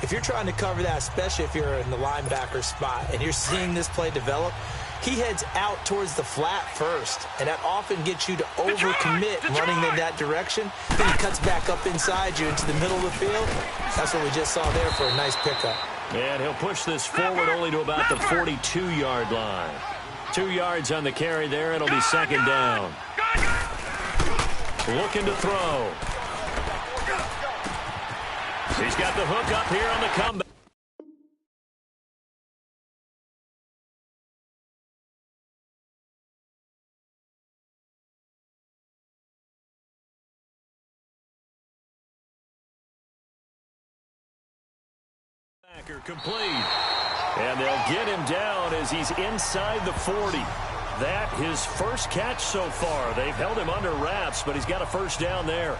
if you're trying to cover that, especially if you're in the linebacker spot and you're seeing this play develop, he heads out towards the flat first, and that often gets you to overcommit running in that direction. Then he cuts back up inside you into the middle of the field. That's what we just saw there for a nice pickup. And he'll push this forward only to about the 42-yard line. 2 yards on the carry there. It'll be second down. Looking to throw. He's got the hook up here on the comeback. Complete. And they'll get him down as he's inside the 40. That his first catch so far. They've held him under wraps, but he's got a first down there.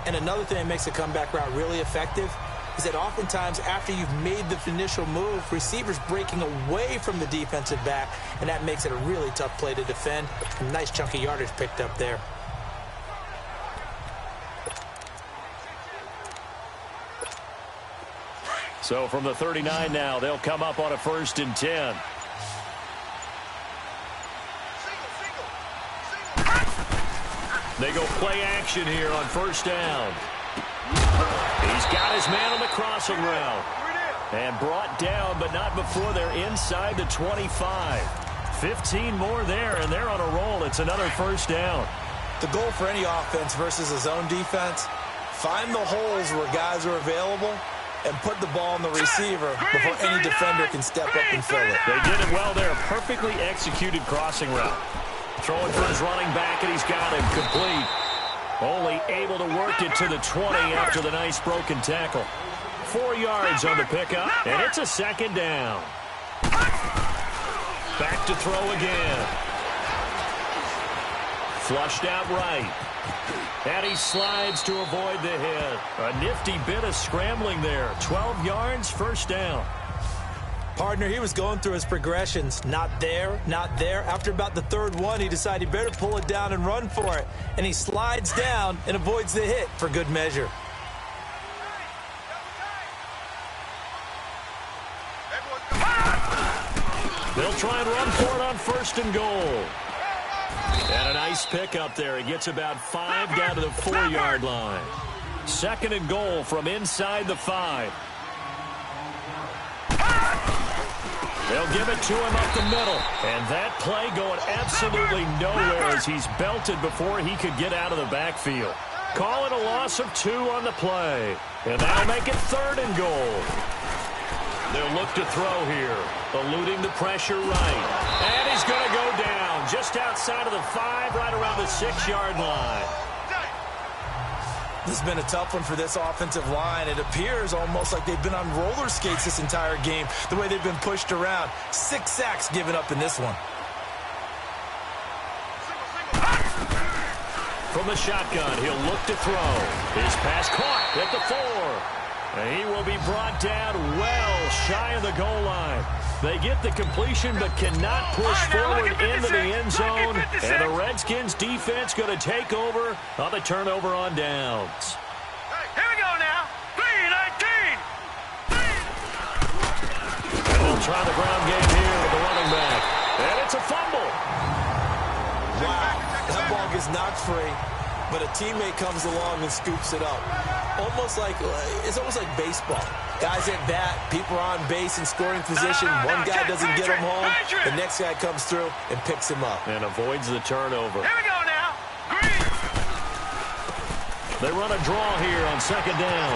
And another thing that makes a comeback route really effective is that oftentimes after you've made the initial move, receivers breaking away from the defensive back, and that makes it a really tough play to defend. A nice chunky yardage picked up there. So from the 39 now, they'll come up on a 1st and 10. They go play action here on first down. He's got his man on the crossing route. And brought down, but not before they're inside the 25. 15 more there, and they're on a roll. It's another first down. The goal for any offense versus a zone defense, find the holes where guys are available and put the ball on the receiver before any defender can step up and fill it. They did it well there. Perfectly executed crossing route. Throwing for his running back, and he's got him complete. Only able to work it to the 20 after the nice broken tackle. 4 yards on the pickup, and it's a second down. Back to throw again. Flushed out right. And he slides to avoid the hit. A nifty bit of scrambling there. 12 yards, first down. Partner, he was going through his progressions. Not there, not there. After about the third one, he decided he better pull it down and run for it. And he slides down and avoids the hit for good measure. They'll try and run for it on 1st and goal. And a nice pick up there. He gets about 5 down to the 4-yard line. 2nd and goal from inside the 5. They'll give it to him up the middle. And that play going absolutely nowhere as he's belted before he could get out of the backfield. Call it a loss of 2 on the play. And that'll make it 3rd and goal. They'll look to throw here. Eluding the pressure right. And he's going to go down just outside of the 5, right around the 6-yard line. This has been a tough one for this offensive line. It appears almost like they've been on roller skates this entire game, the way they've been pushed around. 6 sacks given up in this one. From the shotgun, he'll look to throw. His pass caught at the 4. And he will be brought down well shy of the goal line. They get the completion but cannot push forward into the end zone. And the Redskins defense going to take over on the turnover on downs. Here we go now. 3-19. And they'll try the ground game here with the running back. And it's a fumble. Wow, that ball gets knocked free, but a teammate comes along and scoops it up. It's almost like baseball. Guys at bat, people are on base in scoring position. One guy doesn't get him home. The next guy comes through and picks him up. And avoids the turnover. Here we go now. Green. They run a draw here on 2nd down.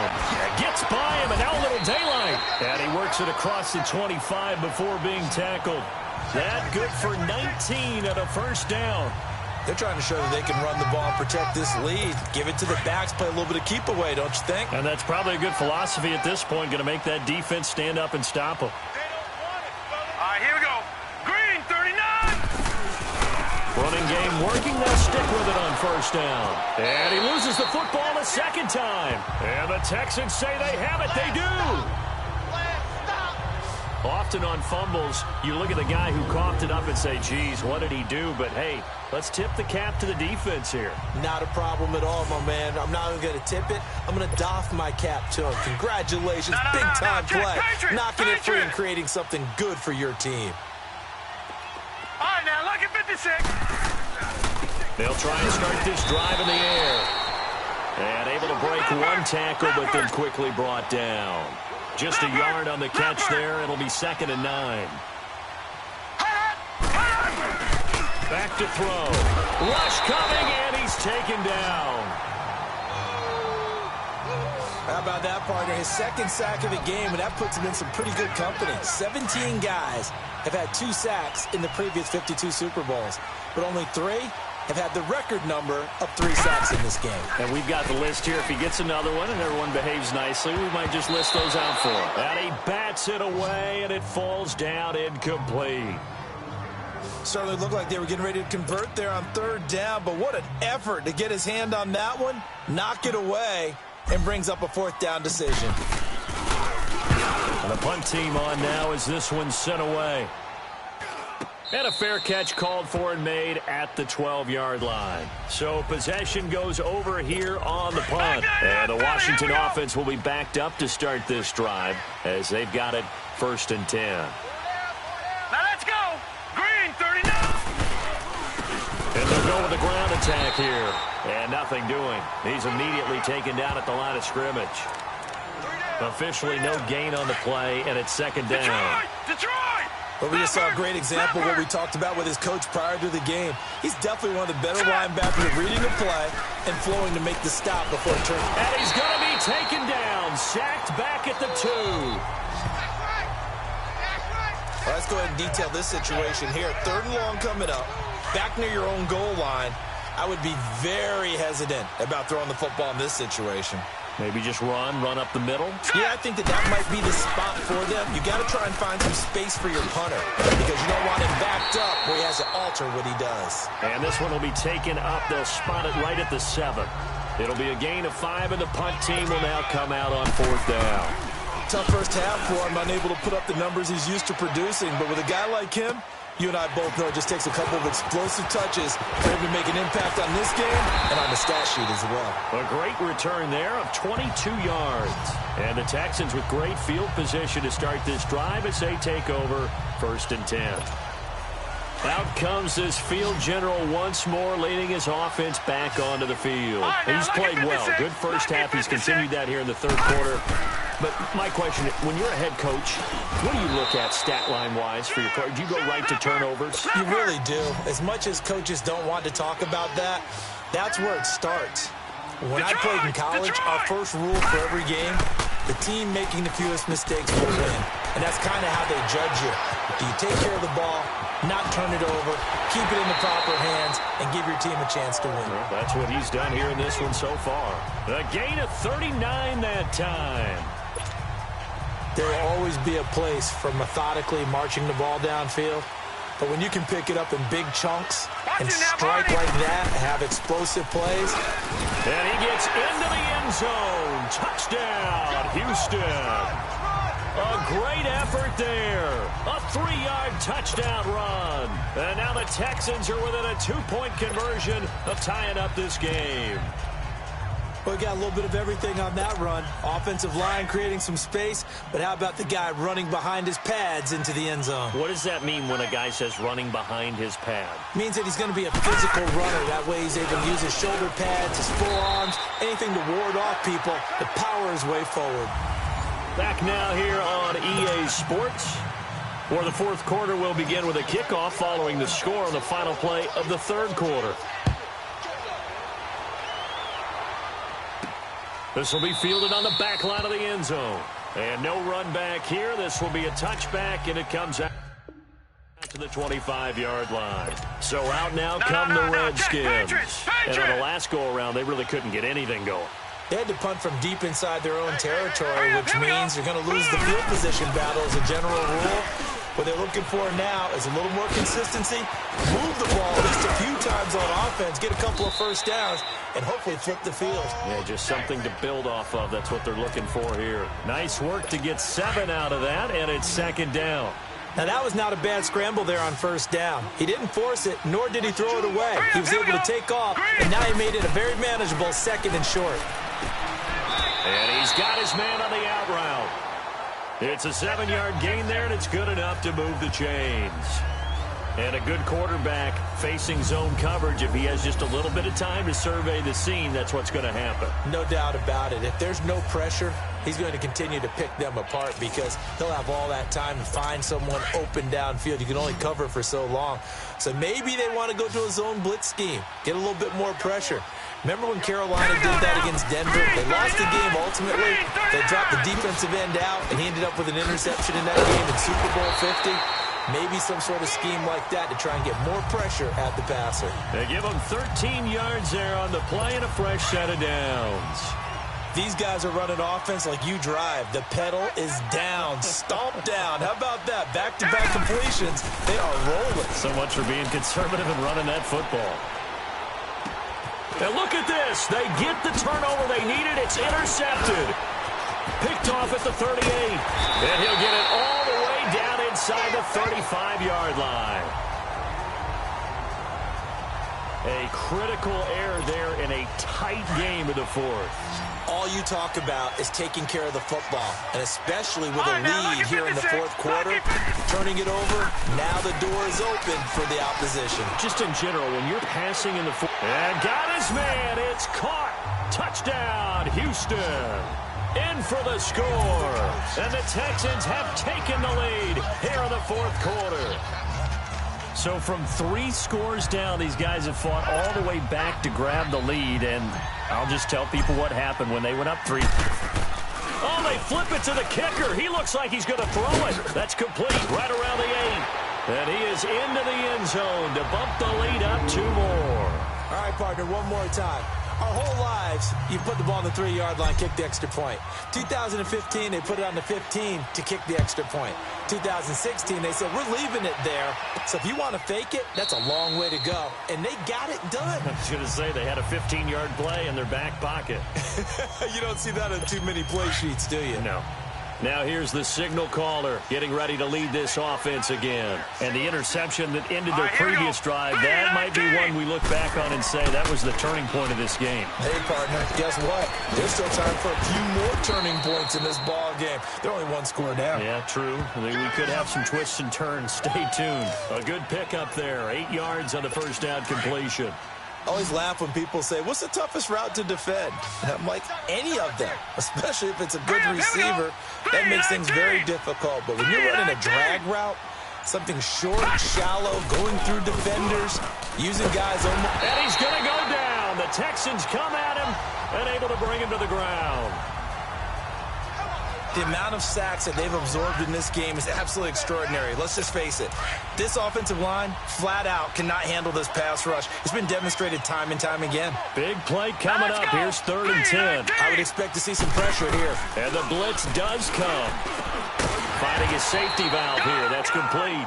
Gets by him, and now a little daylight. And he works it across the 25 before being tackled. That good for 19 at a first down. They're trying to show that they can run the ball and protect this lead. Give it to the backs, play a little bit of keep away, don't you think? And that's probably a good philosophy at this point, going to make that defense stand up and stop them. All right, here we go. Green, 39. Running game working. They'll stick with it on first down. And he loses the football a second time. And the Texans say they have it. They do. Often on fumbles, you look at the guy who coughed it up and say, geez, what did he do? But, hey, let's tip the cap to the defense here. Not a problem at all, my man. I'm not even going to tip it. I'm going to doff my cap to him. Congratulations. Big-time play. Knocking it free and creating something good for your team. All right, now, look at 56. They'll try and start this drive in the air. And able to break one tackle, but then quickly brought down. Just a yard on the catch there. It'll be 2nd and 9. Back to throw. Rush coming, and he's taken down. How about that, partner? His 2nd sack of the game, and that puts him in some pretty good company. 17 guys have had 2 sacks in the previous 52 Super Bowls, but only 3 have had the record number of 3 sacks in this game. And we've got the list here. If he gets another one and everyone behaves nicely, we might just list those out for him. And he bats it away, and it falls down incomplete. Certainly looked like they were getting ready to convert there on 3rd down, but what an effort to get his hand on that one, knock it away, and brings up a 4th down decision. And the punt team on now as this one's sent away. And a fair catch called for and made at the 12-yard line. So possession goes over here on the punt. And the Washington offense will be backed up to start this drive as they've got it 1st and 10. Now let's go. Green, 39. And they'll go with the ground attack here. And nothing doing. He's immediately taken down at the line of scrimmage. Officially no gain on the play, and it's 2nd down. Detroit! But we just saw a great example of what we talked about with his coach prior to the game. He's definitely one of the better linebackers at reading the play and flowing to make the stop before it turns. And he's going to be taken down, sacked back at the 2. Well, let's go ahead and detail this situation here. 3rd and long coming up, back near your own goal line. I would be very hesitant about throwing the football in this situation. Maybe just run up the middle. Yeah, I think that might be the spot for them. You got to try and find some space for your punter because you don't want him backed up where he has to alter what he does. And this one will be taken up. They'll spot it right at the 7. It'll be a gain of 5, and the punt team will now come out on 4th down. Tough first half for him, unable to put up the numbers he's used to producing. But with a guy like him, you and I both know it just takes a couple of explosive touches for him to make an impact on this game and on the stat sheet as well. A great return there of 22 yards. And the Texans with great field position to start this drive as they take over 1st and 10. Out comes this field general once more, leading his offense back onto the field. He's played well. Good first half. He's continued that here in the 3rd quarter. But my question, when you're a head coach, what do you look at stat line-wise for your coach? Do you go right to turnovers? You really do. As much as coaches don't want to talk about that, that's where it starts. When I played in college, our first rule for every game, the team making the fewest mistakes will win. And that's kind of how they judge you. Do you take care of the ball, not turn it over, keep it in the proper hands, and give your team a chance to win? Well, that's what he's done here in this one so far. A gain of 39 that time. There will always be a place for methodically marching the ball downfield. But when you can pick it up in big chunks and strike like that and have explosive plays. And he gets into the end zone. Touchdown, Houston. A great effort there. A 3-yard touchdown run. And now the Texans are within a 2-point conversion of tying up this game. Well, we got a little bit of everything on that run. Offensive line creating some space, but how about the guy running behind his pads into the end zone? What does that mean when a guy says running behind his pad? Means that he's going to be a physical runner. That way he's able to use his shoulder pads, his forearms, anything to ward off people, to power his way forward. Back now here on EA Sports, where the 4th quarter will begin with a kickoff following the score on the final play of the 3rd quarter. This will be fielded on the back line of the end zone. And no run back here. This will be a touchback, and it comes out to to the 25-yard line. So out now come the Redskins. And on the last go-around, they really couldn't get anything going. They had to punt from deep inside their own territory, which means they're going to lose the field position battle as a general rule. What they're looking for now is a little more consistency, move the ball at least a few times on offense, get a couple of first downs, and hopefully flip the field. Yeah, just something to build off of. That's what they're looking for here. Nice work to get 7 out of that, and it's second down. Now, that was not a bad scramble there on first down. He didn't force it, nor did he throw it away. He was able to take off, and now he made it a very manageable 2nd and short. And he's got his man on the out route. It's a 7-yard gain there, and it's good enough to move the chains. And a good quarterback facing zone coverage. If he has just a little bit of time to survey the scene, that's what's going to happen. No doubt about it. If there's no pressure, he's going to continue to pick them apart because he'll have all that time to find someone open downfield. You can only cover for so long. So maybe they want to go to a zone blitz scheme, get a little bit more pressure. Remember when Carolina did that against Denver? They lost the game ultimately. They dropped the defensive end out, and he ended up with an interception in that game in Super Bowl 50. Maybe some sort of scheme like that to try and get more pressure at the passer. They give him 13 yards there on the play and a fresh set of downs. These guys are running offense like you drive. The pedal is down, stomp down. How about that? Back-to-back completions. They are rolling. So much for being conservative and running that football. And look at this. They get the turnover they needed. It's intercepted. Picked off at the 38. And he'll get it all the way down inside the 35-yard line. A critical error there in a tight game of the 4th. All you talk about is taking care of the football, and especially with a lead here in the 4th quarter, turning it over, now the door is open for the opposition. Just in general, when you're passing in the 4th, and got his man, it's caught. Touchdown, Houston. In for the score, and the Texans have taken the lead here in the 4th quarter. So from 3 scores down, these guys have fought all the way back to grab the lead, and I'll just tell people what happened when they went up 3. Oh, they flip it to the kicker. He looks like he's going to throw it. That's complete right around the 8. And he is into the end zone to bump the lead up 2 more. All right, partner, one more time. Our whole lives, you put the ball on the 3-yard line, kick the extra point. 2015, they put it on the 15 to kick the extra point. 2016, they said, we're leaving it there. So if you want to fake it, that's a long way to go. And they got it done. I was going to say, they had a 15-yard play in their back pocket. You don't see that in too many play sheets, do you? No. Now here's the signal caller getting ready to lead this offense again. And the interception that ended their previous drive, that might be one we look back on and say that was the turning point of this game. Hey, partner, guess what? There's still time for a few more turning points in this ball game. They're only 1 score down. Yeah, true. We could have some twists and turns. Stay tuned. A good pickup there. 8 yards on the first down completion. I always laugh when people say, what's the toughest route to defend? And I'm like, any of them, especially if it's a good receiver. That makes things very difficult. But when you're running a drag route, something short, shallow, going through defenders, using guys almost... And he's going to go down. The Texans come at him and able to bring him to the ground. The amount of sacks that they've absorbed in this game is absolutely extraordinary. Let's just face it. This offensive line, flat out, cannot handle this pass rush. It's been demonstrated time and time again. Big play coming up. Here's 3rd and 10. I would expect to see some pressure here. And the blitz does come. Finding his safety valve here. That's complete.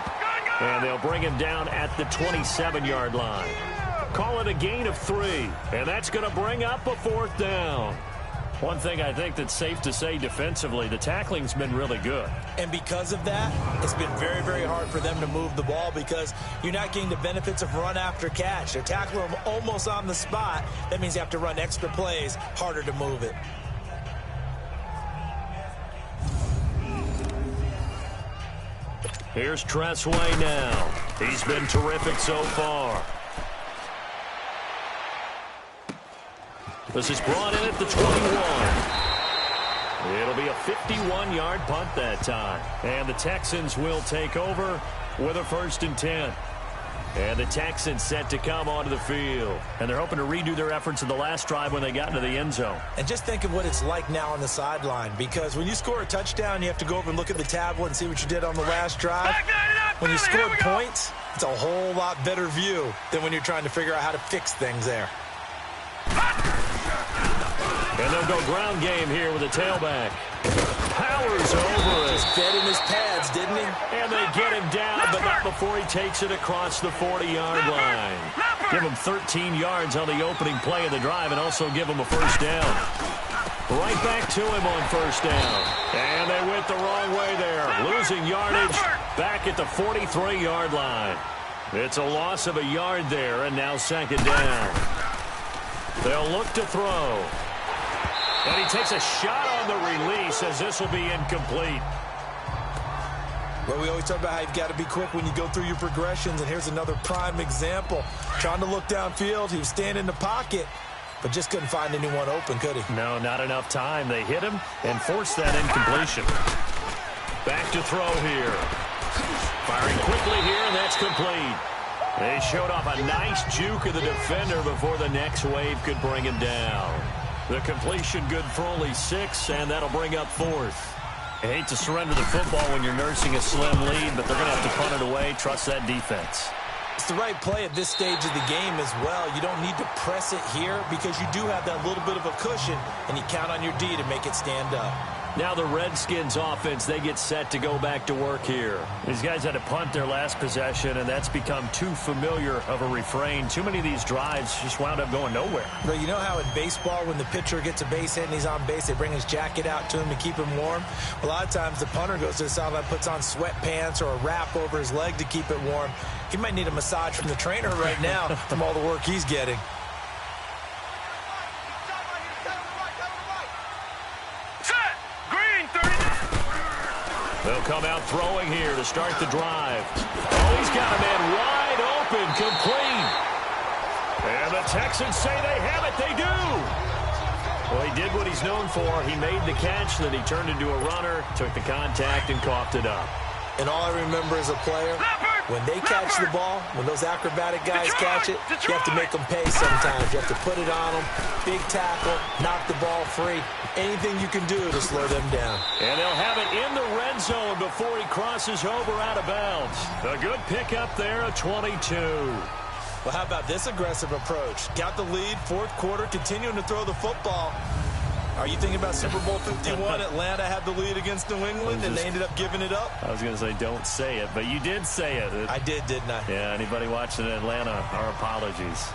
And they'll bring him down at the 27-yard line. Call it a gain of 3. And that's going to bring up a 4th down. One thing I think that's safe to say defensively, the tackling's been really good. And because of that, it's been very, very hard for them to move the ball because you're not getting the benefits of run after catch. They're tackling them almost on the spot. That means you have to run extra plays, harder to move it. Here's Tressway now. He's been terrific so far. This is brought in at the 21. It'll be a 51-yard punt that time. And the Texans will take over with a 1st and 10. And the Texans set to come onto the field. And they're hoping to redo their efforts in the last drive when they got into the end zone. And just think of what it's like now on the sideline. Because when you score a touchdown, you have to go over and look at the tablet and see what you did on the last drive. when you score points, it's a whole lot better view than when you're trying to figure out how to fix things there. And they'll go ground game here with a tailback. Powers over it. Just fed in his pads, didn't he? And they get him down, but not before he takes it across the 40-yard line. Give him 13 yards on the opening play of the drive and also give him a first down. Right back to him on first down. And they went the wrong way there. Losing yardage back at the 43-yard line. It's a loss of a yard there, and now second down. They'll look to throw. And he takes a shot on the release as this will be incomplete. Well, we always talk about how you've got to be quick when you go through your progressions, and here's another prime example. Trying to look downfield, he was standing in the pocket, but just couldn't find anyone open, could he? No, not enough time. They hit him and forced that incompletion. Back to throw here. Firing quickly here, and that's complete. They showed off a nice juke of the defender before the next wave could bring him down. The completion good for only 6, and that'll bring up fourth. I hate to surrender the football when you're nursing a slim lead, but they're going to have to punt it away. Trust that defense. It's the right play at this stage of the game as well. You don't need to press it here because you do have that little bit of a cushion, and you count on your D to make it stand up. Now the Redskins offense, they get set to go back to work here. These guys had to punt their last possession, and that's become too familiar of a refrain. Too many of these drives just wound up going nowhere. But you know how in baseball, when the pitcher gets a base hit and he's on base, they bring his jacket out to him to keep him warm? A lot of times the punter goes to the sideline, puts on sweatpants or a wrap over his leg to keep it warm. He might need a massage from the trainer right now from all the work he's getting. They'll come out throwing here to start the drive. Oh, he's got a man wide open, complete. And the Texans say they have it. They do. Well, he did what he's known for. He made the catch, then he turned into a runner, took the contact, and coughed it up. And all I remember as a player, when they catch the ball, when those acrobatic guys catch it, you have to make them pay sometimes. You have to put it on them, big tackle, knock the ball free. Anything you can do to slow them down. And they'll have it in the red zone before he crosses over out of bounds. A good pickup there, a 22. Well, how about this aggressive approach? Got the lead, fourth quarter, continuing to throw the football. Are you thinking about Super Bowl 51? Atlanta had the lead against New England, and they ended up giving it up? I was going to say don't say it, but you did say it. I did, didn't I? Yeah, anybody watching in Atlanta, our apologies.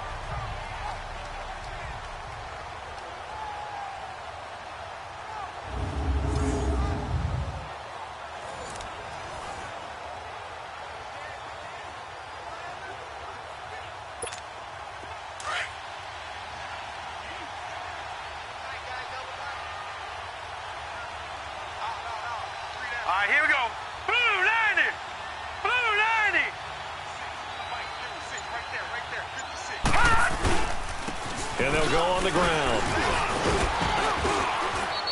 Here we go. Blue 90. Blue 90. And they'll go on the ground.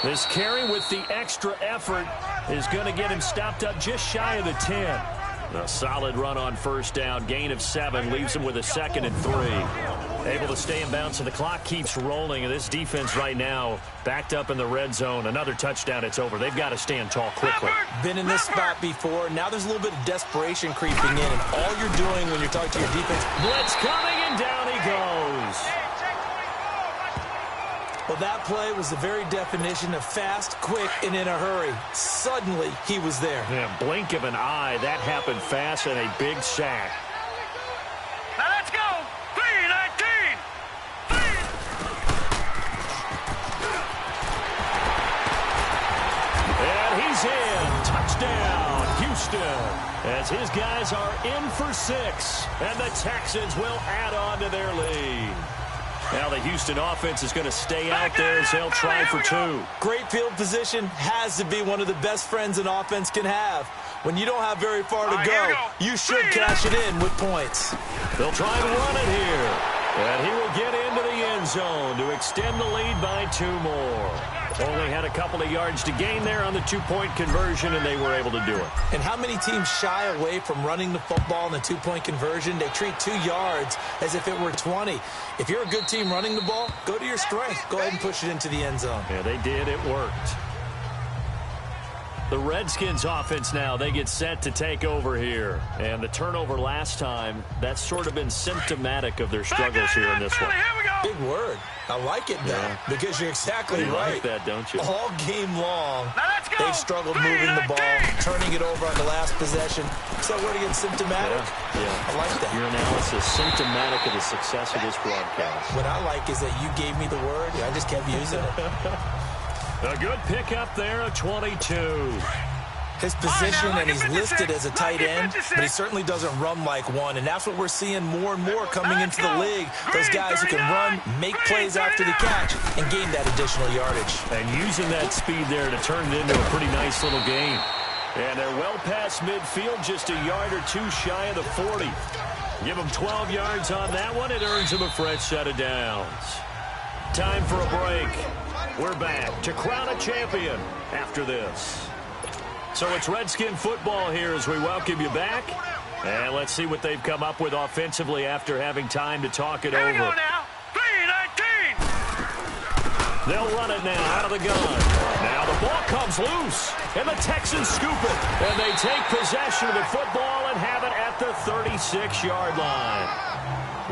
This carry with the extra effort is going to get him stopped up just shy of the 10. A solid run on first down. Gain of 7 leaves him with a 2nd and 3. Able to stay in bounds, so the clock keeps rolling. And this defense right now backed up in the red zone. Another touchdown, it's over. They've got to stand tall quickly. Been in this spot before. Now there's a little bit of desperation creeping in. And all you're doing when you're talking to your defense. Blitz coming, and down he goes. Well, that play was the very definition of fast, quick, and in a hurry. Suddenly, he was there. Yeah, blink of an eye. That happened fast and a big sack. Now let's go. 3-19. And he's in. Touchdown, Houston. As his guys are in for 6. And the Texans will add on to their lead. Now the Houston offense is going to stay out there as they'll try for 2. Great field position has to be one of the best friends an offense can have. When you don't have very far to go, you should cash it in with points. They'll try and run it here. And he will get into the end zone to extend the lead by 2 more. Only had a couple of yards to gain there on the 2-point conversion, and they were able to do it. And how many teams shy away from running the football in the 2-point conversion? They treat 2 yards as if it were 20. If you're a good team running the ball, go to your strength. Go ahead and push it into the end zone. Yeah, they did. It worked. The Redskins offense now, they get set to take over here. And the turnover last time, that's sort of been symptomatic of their struggles here in this one. Big word. I like it, though, because you're exactly right. You like that, don't you? All game long, they've struggled moving the ball, turning it over on the last possession. Is that word again, symptomatic? Yeah. I like that. Your analysis, symptomatic of the success of this broadcast. What I like is that you gave me the word, and I just kept using it. A good pickup there, a 22. His position, and he's listed as a tight end, but he certainly doesn't run like one, and that's what we're seeing more and more coming into the league. Those guys who can run, make plays after the catch, and gain that additional yardage. And using that speed there to turn it into a pretty nice little game. And they're well past midfield, just a yard or two shy of the 40. Give them 12 yards on that one. It earns them a fresh set of downs. Time for a break. We're back to crown a champion after this. So it's Redskin football here as we welcome you back. And let's see what they've come up with offensively after having time to talk it over. Here we go now. 3-19. They'll run it now out of the gun. Now the ball comes loose, and the Texans scoop it. And they take possession of the football and have it at the 36-yard line.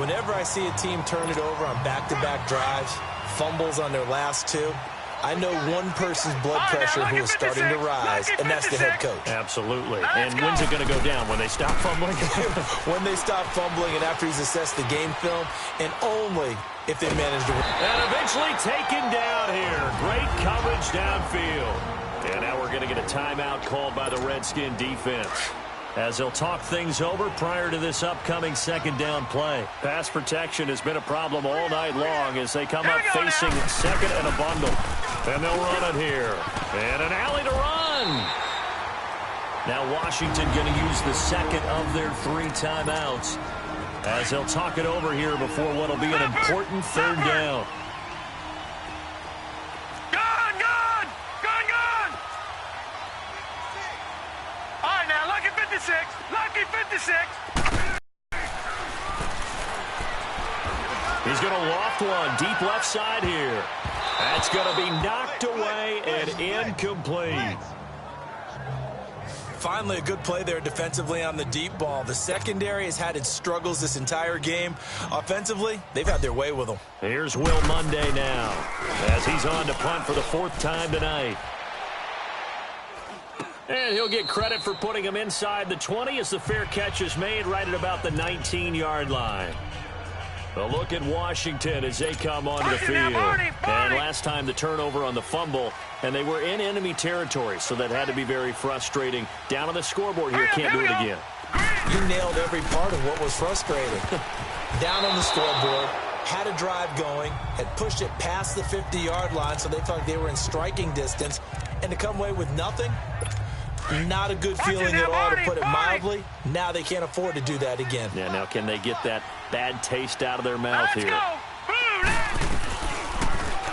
Whenever I see a team turn it over on back-to-back drives, fumbles on their last two, I know one person's blood pressure who is starting to rise, and that's the head coach. Absolutely. And when's it going to go down? When they stop fumbling? When they stop fumbling and after he's assessed the game film, and only if they manage to win. And eventually taken down here. Great coverage downfield. And now we're going to get a timeout called by the Redskin defense, as they'll talk things over prior to this upcoming second down play. Pass protection has been a problem all night long as they come up facing second and a bundle. And they'll run it here. And an alley to run. Now Washington going to use the second of their 3 timeouts as they'll talk it over here before what will be an important third down. Gone! All right, now, lucky 56. Lucky 56. He's going to loft one deep left side here. That's going to be knocked away and incomplete. Finally, a good play there defensively on the deep ball. The secondary has had its struggles this entire game. Offensively, they've had their way with them. Here's Will Monday now as he's on to punt for the 4th time tonight. And he'll get credit for putting him inside the 20 as the fair catch is made right at about the 19-yard line. A look at Washington as they come onto the field. And last time the turnover on the fumble, and they were in enemy territory, so that had to be very frustrating. Down on the scoreboard here, can't do it again. You nailed every part of what was frustrating. Down on the scoreboard, had a drive going, had pushed it past the 50-yard line, so they felt like they were in striking distance, and to come away with nothing, not a good feeling at all, to put it mildly. Now they can't afford to do that again. Yeah, now can they get that bad taste out of their mouth here?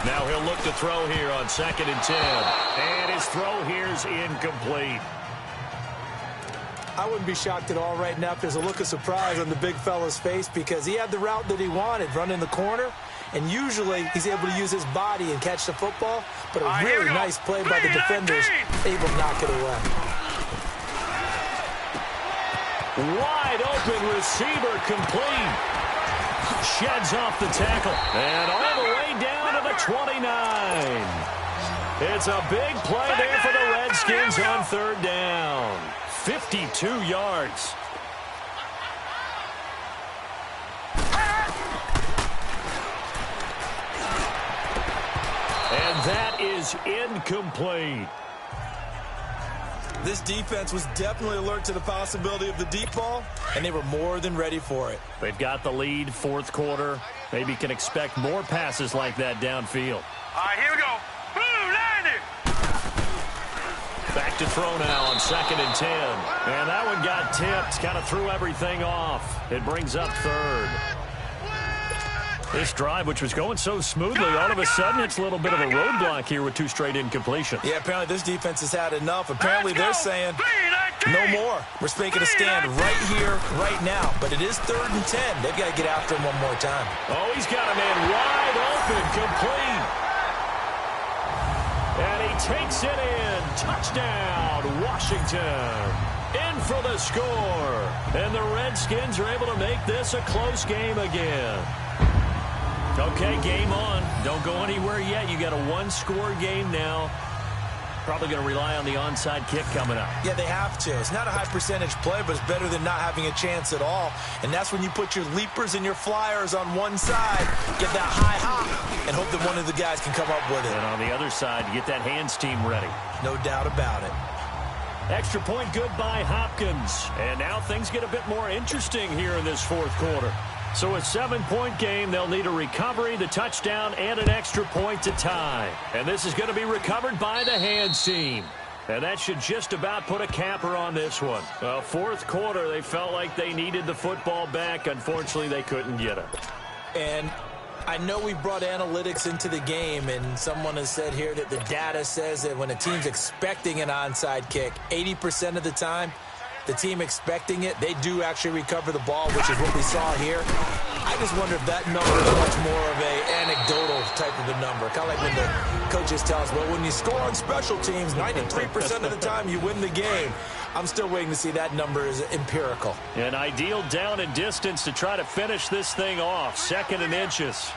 Now he'll look to throw here on 2nd and 10. And his throw here's incomplete. I wouldn't be shocked at all right now if there's a look of surprise on the big fella's face, because he had the route that he wanted, running the corner, and usually he's able to use his body and catch the football, but a really nice play by the defenders, able to knock it away. Wide open receiver complete. Sheds off the tackle. And all the way down to the 29. It's a big play there for the Redskins on 3rd down. 52 yards. And that is incomplete. This defense was definitely alert to the possibility of the deep ball, and they were more than ready for it. They've got the lead, 4th quarter. Maybe can expect more passes like that downfield. All right, here we go. Blue, 90. Back to throw now on 2nd and 10. And that one got tipped, kind of threw everything off. It brings up 3rd. This drive, which was going so smoothly, all of a sudden it's a little bit of a roadblock here with 2 straight incompletions. Yeah, apparently this defense has had enough. Apparently they're saying no more. We're making a stand right here, right now. But it is 3rd and 10. They've got to get after him one more time. Oh, he's got a man wide open, complete. And he takes it in. Touchdown, Washington. In for the score. And the Redskins are able to make this a close game again. Okay, game on. Don't go anywhere yet. You got a one-score game now. Probably going to rely on the onside kick coming up. Yeah, they have to. It's not a high-percentage play, but it's better than not having a chance at all. And that's when you put your leapers and your flyers on one side, get that high hop, and hope that one of the guys can come up with it. And on the other side, you get that hands team ready. No doubt about it. Extra point good by Hopkins. And now things get a bit more interesting here in this fourth quarter. So a 7-point game, they'll need a recovery, the touchdown, and an extra point to tie. And this is going to be recovered by the hands team. And that should just about put a capper on this one. Fourth quarter, they felt like they needed the football back. Unfortunately, they couldn't get it. And I know we brought analytics into the game, and someone has said here that the data says that when a team's expecting an onside kick, 80% of the time, the team expecting it, they do actually recover the ball, which is what we saw here. I just wonder if that number is much more of a anecdotal type of a number. Kind of like when the coaches tell us, well, when you score on special teams, 93% of the time you win the game. I'm still waiting to see that number is empirical. An ideal down and distance to try to finish this thing off. 2nd and inches.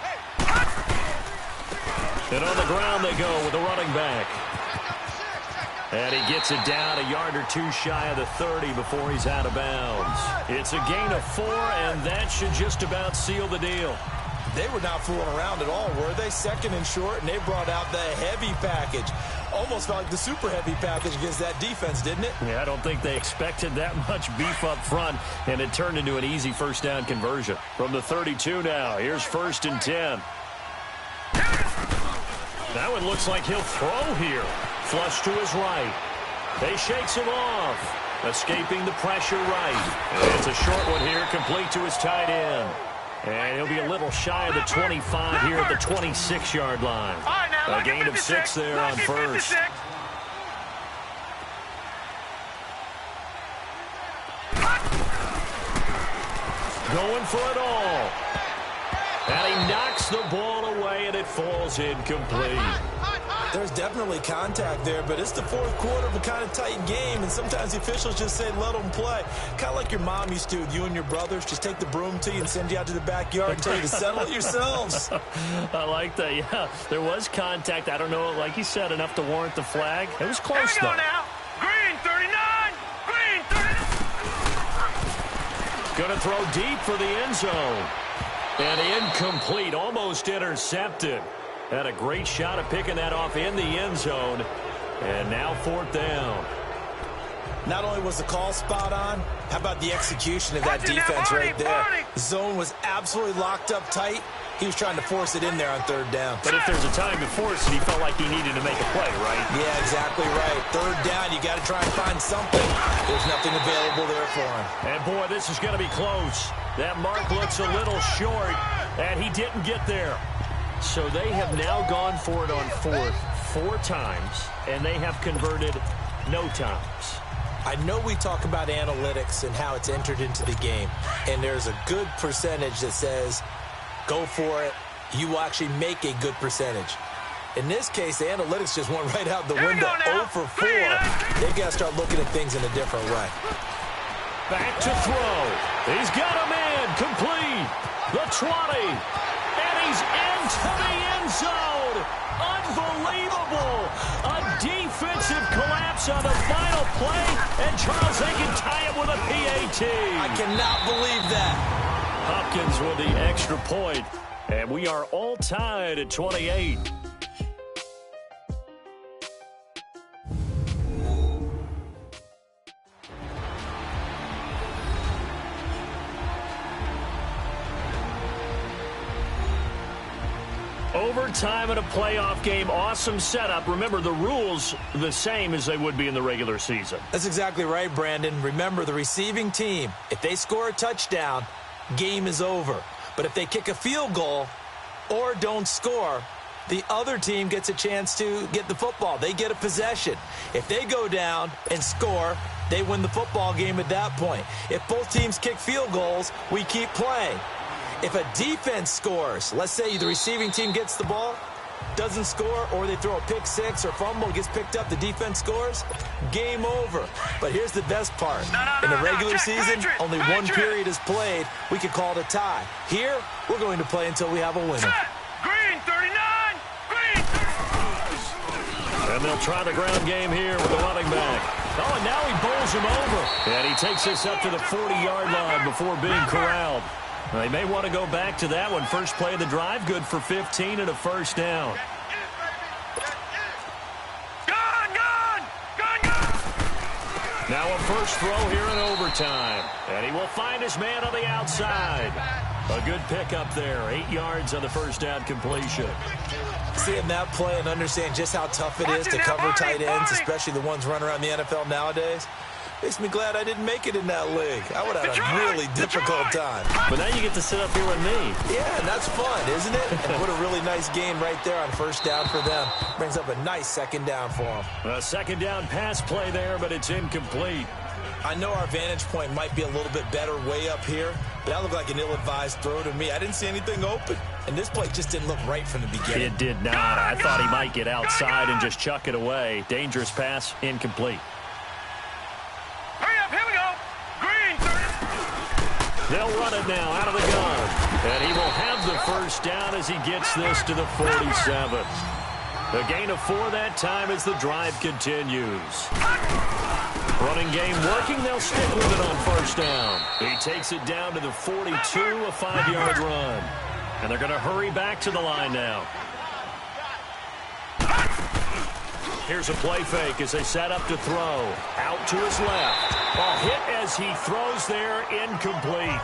And on the ground they go with the running back. And he gets it down a yard or two shy of the 30 before he's out of bounds. It's a gain of 4, and that should just about seal the deal. They were not fooling around at all, were they? 2nd and short, and they brought out the heavy package. Almost felt like the super heavy package against that defense, didn't it? Yeah, I don't think they expected that much beef up front, and it turned into an easy first down conversion. From the 32 now, here's 1st and 10. That one looks like he'll throw here. Flush to his right. They shakes him off. Escaping the pressure right. And it's a short one here, complete to his tight end. And he'll be a little shy of the 25 here at the 26-yard line. A gain of 6 there on first. Going for it all. And he knocks the ball away, and it falls incomplete. There's definitely contact there, but it's the fourth quarter of a kind of tight game, and sometimes the officials just say, let them play. Kind of like your mom used to with you and your brothers. Just take the broom to you and send you out to the backyard and tell you to settle it yourselves. I like that, yeah. There was contact. I don't know, like you said, enough to warrant the flag. It was close, though. Now. Green 39! Green 39! Going to throw deep for the end zone. And incomplete, almost intercepted. Had a great shot at picking that off in the end zone. And now 4th down. Not only was the call spot on, how about the execution of that defense right there? The zone was absolutely locked up tight. He was trying to force it in there on 3rd down. But if there's a time to force it, he felt like he needed to make a play, right? Yeah, exactly right. 3rd down, you got to try and find something. There's nothing available there for him. And, boy, this is going to be close. That mark looks a little short, and he didn't get there. So they have now gone for it on 4th 4 times, and they have converted no times. I know we talk about analytics and how it's entered into the game, and there's a good percentage that says go for it. You will actually make a good percentage. In this case, the analytics just went right out the window. 0 for 4. They've got to start looking at things in a different way. Back to throw. He's got a man complete. The 20. And he's into the end zone. Unbelievable. A defensive collapse on the final play. And Charles, they can tie it with a PAT. I cannot believe that. Hopkins with the extra point. And we are all tied at 28. Overtime in a playoff game. Awesome setup. Remember, the rules the same as they would be in the regular season. That's exactly right, Brandon. Remember, the receiving team, if they score a touchdown, game is over. But if they kick a field goal or don't score, the other team gets a chance to get the football. They get a possession. If they go down and score, they win the football game at that point. If both teams kick field goals, we keep playing. If a defense scores, let's say the receiving team gets the ball, doesn't score, or they throw a pick six or fumble, gets picked up, the defense scores, game over. But here's the best part. In the regular season, only one period is played. We could call it a tie. Here, we're going to play until we have a winner. Green 39! Green 39! And they'll try the ground game here with the running back. Oh, and now he bowls him over. And he takes this up to the 40-yard line before being corralled. They may want to go back to that one. First play of the drive, good for 15 and a first down. Now a first throw here in overtime. And he will find his man on the outside. A good pickup there. 8 yards on the first down completion. Seeing that play and understand just how tough it is to cover tight ends, especially the ones running around the NFL nowadays, makes me glad I didn't make it in that league. I would have had a really difficult time. But now you get to sit up here with me. Yeah, and that's fun, isn't it? And what a really nice game right there on first down for them. Brings up a nice second down for them. A second down pass play there, but it's incomplete. I know our vantage point might be a little bit better way up here, but that looked like an ill-advised throw to me. I didn't see anything open, and this play just didn't look right from the beginning. It did not. I thought he might get outside and just chuck it away. Dangerous pass, incomplete. Hurry up, here we go. Green 30. They'll run it now out of the gun. And he will have the first down as he gets this to the 47. A gain of 4 that time as the drive continues. Running game working. They'll stick with it on first down. He takes it down to the 42, a 5-yard run. And they're going to hurry back to the line now. Here's a play fake as they set up to throw. Out to his left. A hit as he throws there, incomplete.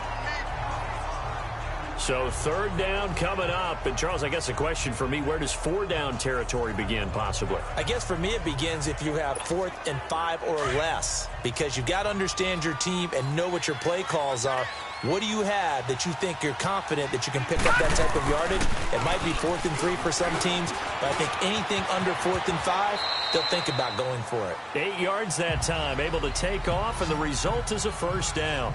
So third down coming up. And, Charles, I guess a question for me, where does 4-down territory begin possibly? I guess for me it begins if you have 4th and 5 or less, because you've got to understand your team and know what your play calls are. What do you have that you think you're confident that you can pick up that type of yardage? It might be 4th and 3 for some teams, but I think anything under 4th and 5, they'll think about going for it. 8 yards that time, able to take off, and the result is a first down.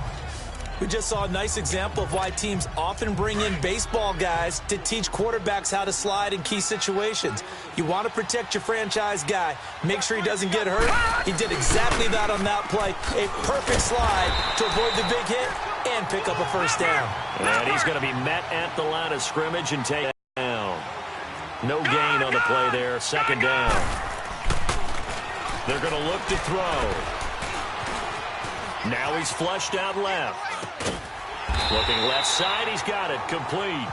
We just saw a nice example of why teams often bring in baseball guys to teach quarterbacks how to slide in key situations. You want to protect your franchise guy. Make sure he doesn't get hurt. He did exactly that on that play. A perfect slide to avoid the big hit and pick up a first down. And he's going to be met at the line of scrimmage and taken down. No gain on the play there. Second down. They're going to look to throw. Now he's flushed out left. Looking left side, he's got it. Complete.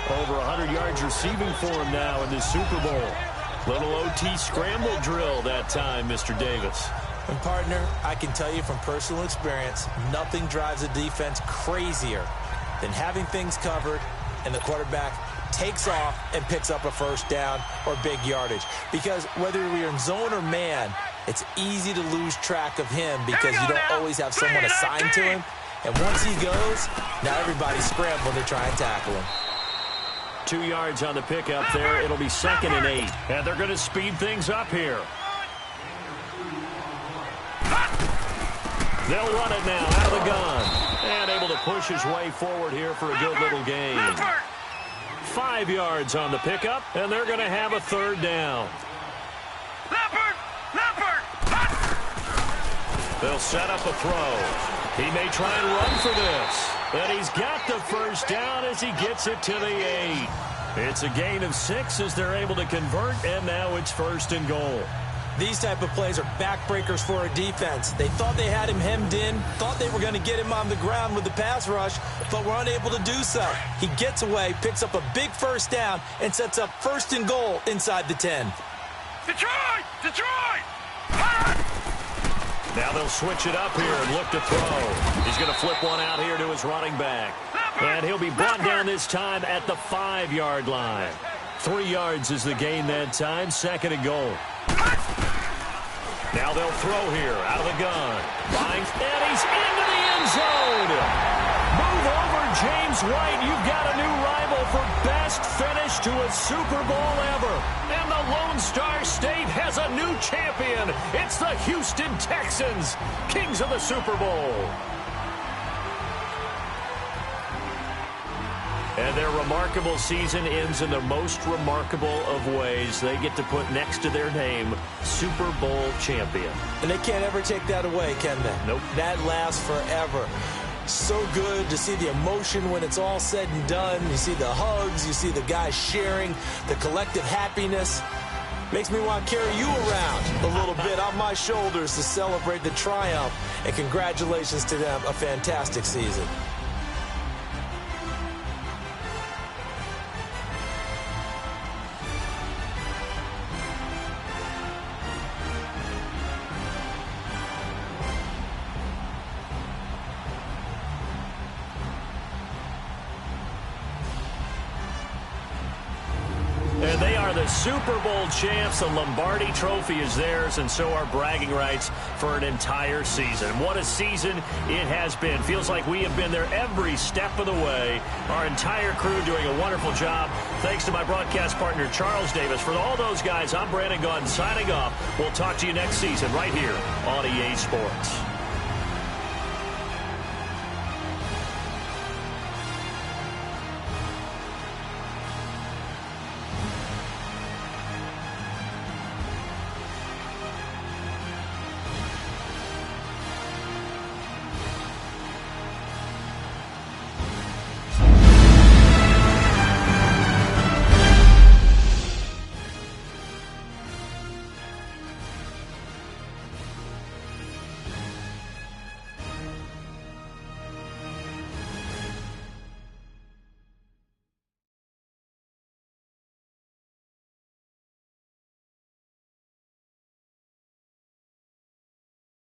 Over 100 yards receiving for him now in this Super Bowl. Little OT scramble drill that time, Mr. Davis. And, partner, I can tell you from personal experience, nothing drives a defense crazier than having things covered and the quarterback takes off and picks up a first down or big yardage. Because whether you're in zone or man, it's easy to lose track of him because you don't always have someone assigned to him. And once he goes, now everybody's scrambling to try and tackle him. 2 yards on the pickup there. It'll be 2nd and 8. And they're going to speed things up here. They'll run it now out of the gun. And able to push his way forward here for a good little gain. 5 yards on the pickup, and they're going to have a third down. They'll set up a throw. He may try and run for this. But he's got the first down as he gets it to the 8. It's a gain of 6 as they're able to convert, and now it's 1st and goal. These type of plays are backbreakers for a defense. They thought they had him hemmed in, thought they were going to get him on the ground with the pass rush, but were unable to do so. He gets away, picks up a big first down, and sets up 1st and goal inside the 10. Detroit! Detroit! Now they'll switch it up here and look to throw. He's going to flip one out here to his running back. And he'll be brought down this time at the 5-yard line. 3 yards is the gain that time, 2nd and goal. Now they'll throw here out of the gun. Finds, and he's into the end zone. Move over, James White. You've got a new rival for best finish to a Super Bowl ever. And the Lone Star State has a new champion. It's the Houston Texans, kings of the Super Bowl. And their remarkable season ends in the most remarkable of ways. They get to put next to their name, Super Bowl champion. And they can't ever take that away, can they? Nope. That lasts forever. So good to see the emotion when it's all said and done. You see the hugs, you see the guys sharing, the collective happiness. Makes me want to carry you around a little bit on my shoulders to celebrate the triumph. And congratulations to them, a fantastic season. And they are the Super Bowl champs. The Lombardi Trophy is theirs, and so are bragging rights for an entire season. What a season it has been. Feels like we have been there every step of the way. Our entire crew doing a wonderful job. Thanks to my broadcast partner, Charles Davis. For all those guys, I'm Brandon Gaudin signing off. We'll talk to you next season right here on EA Sports.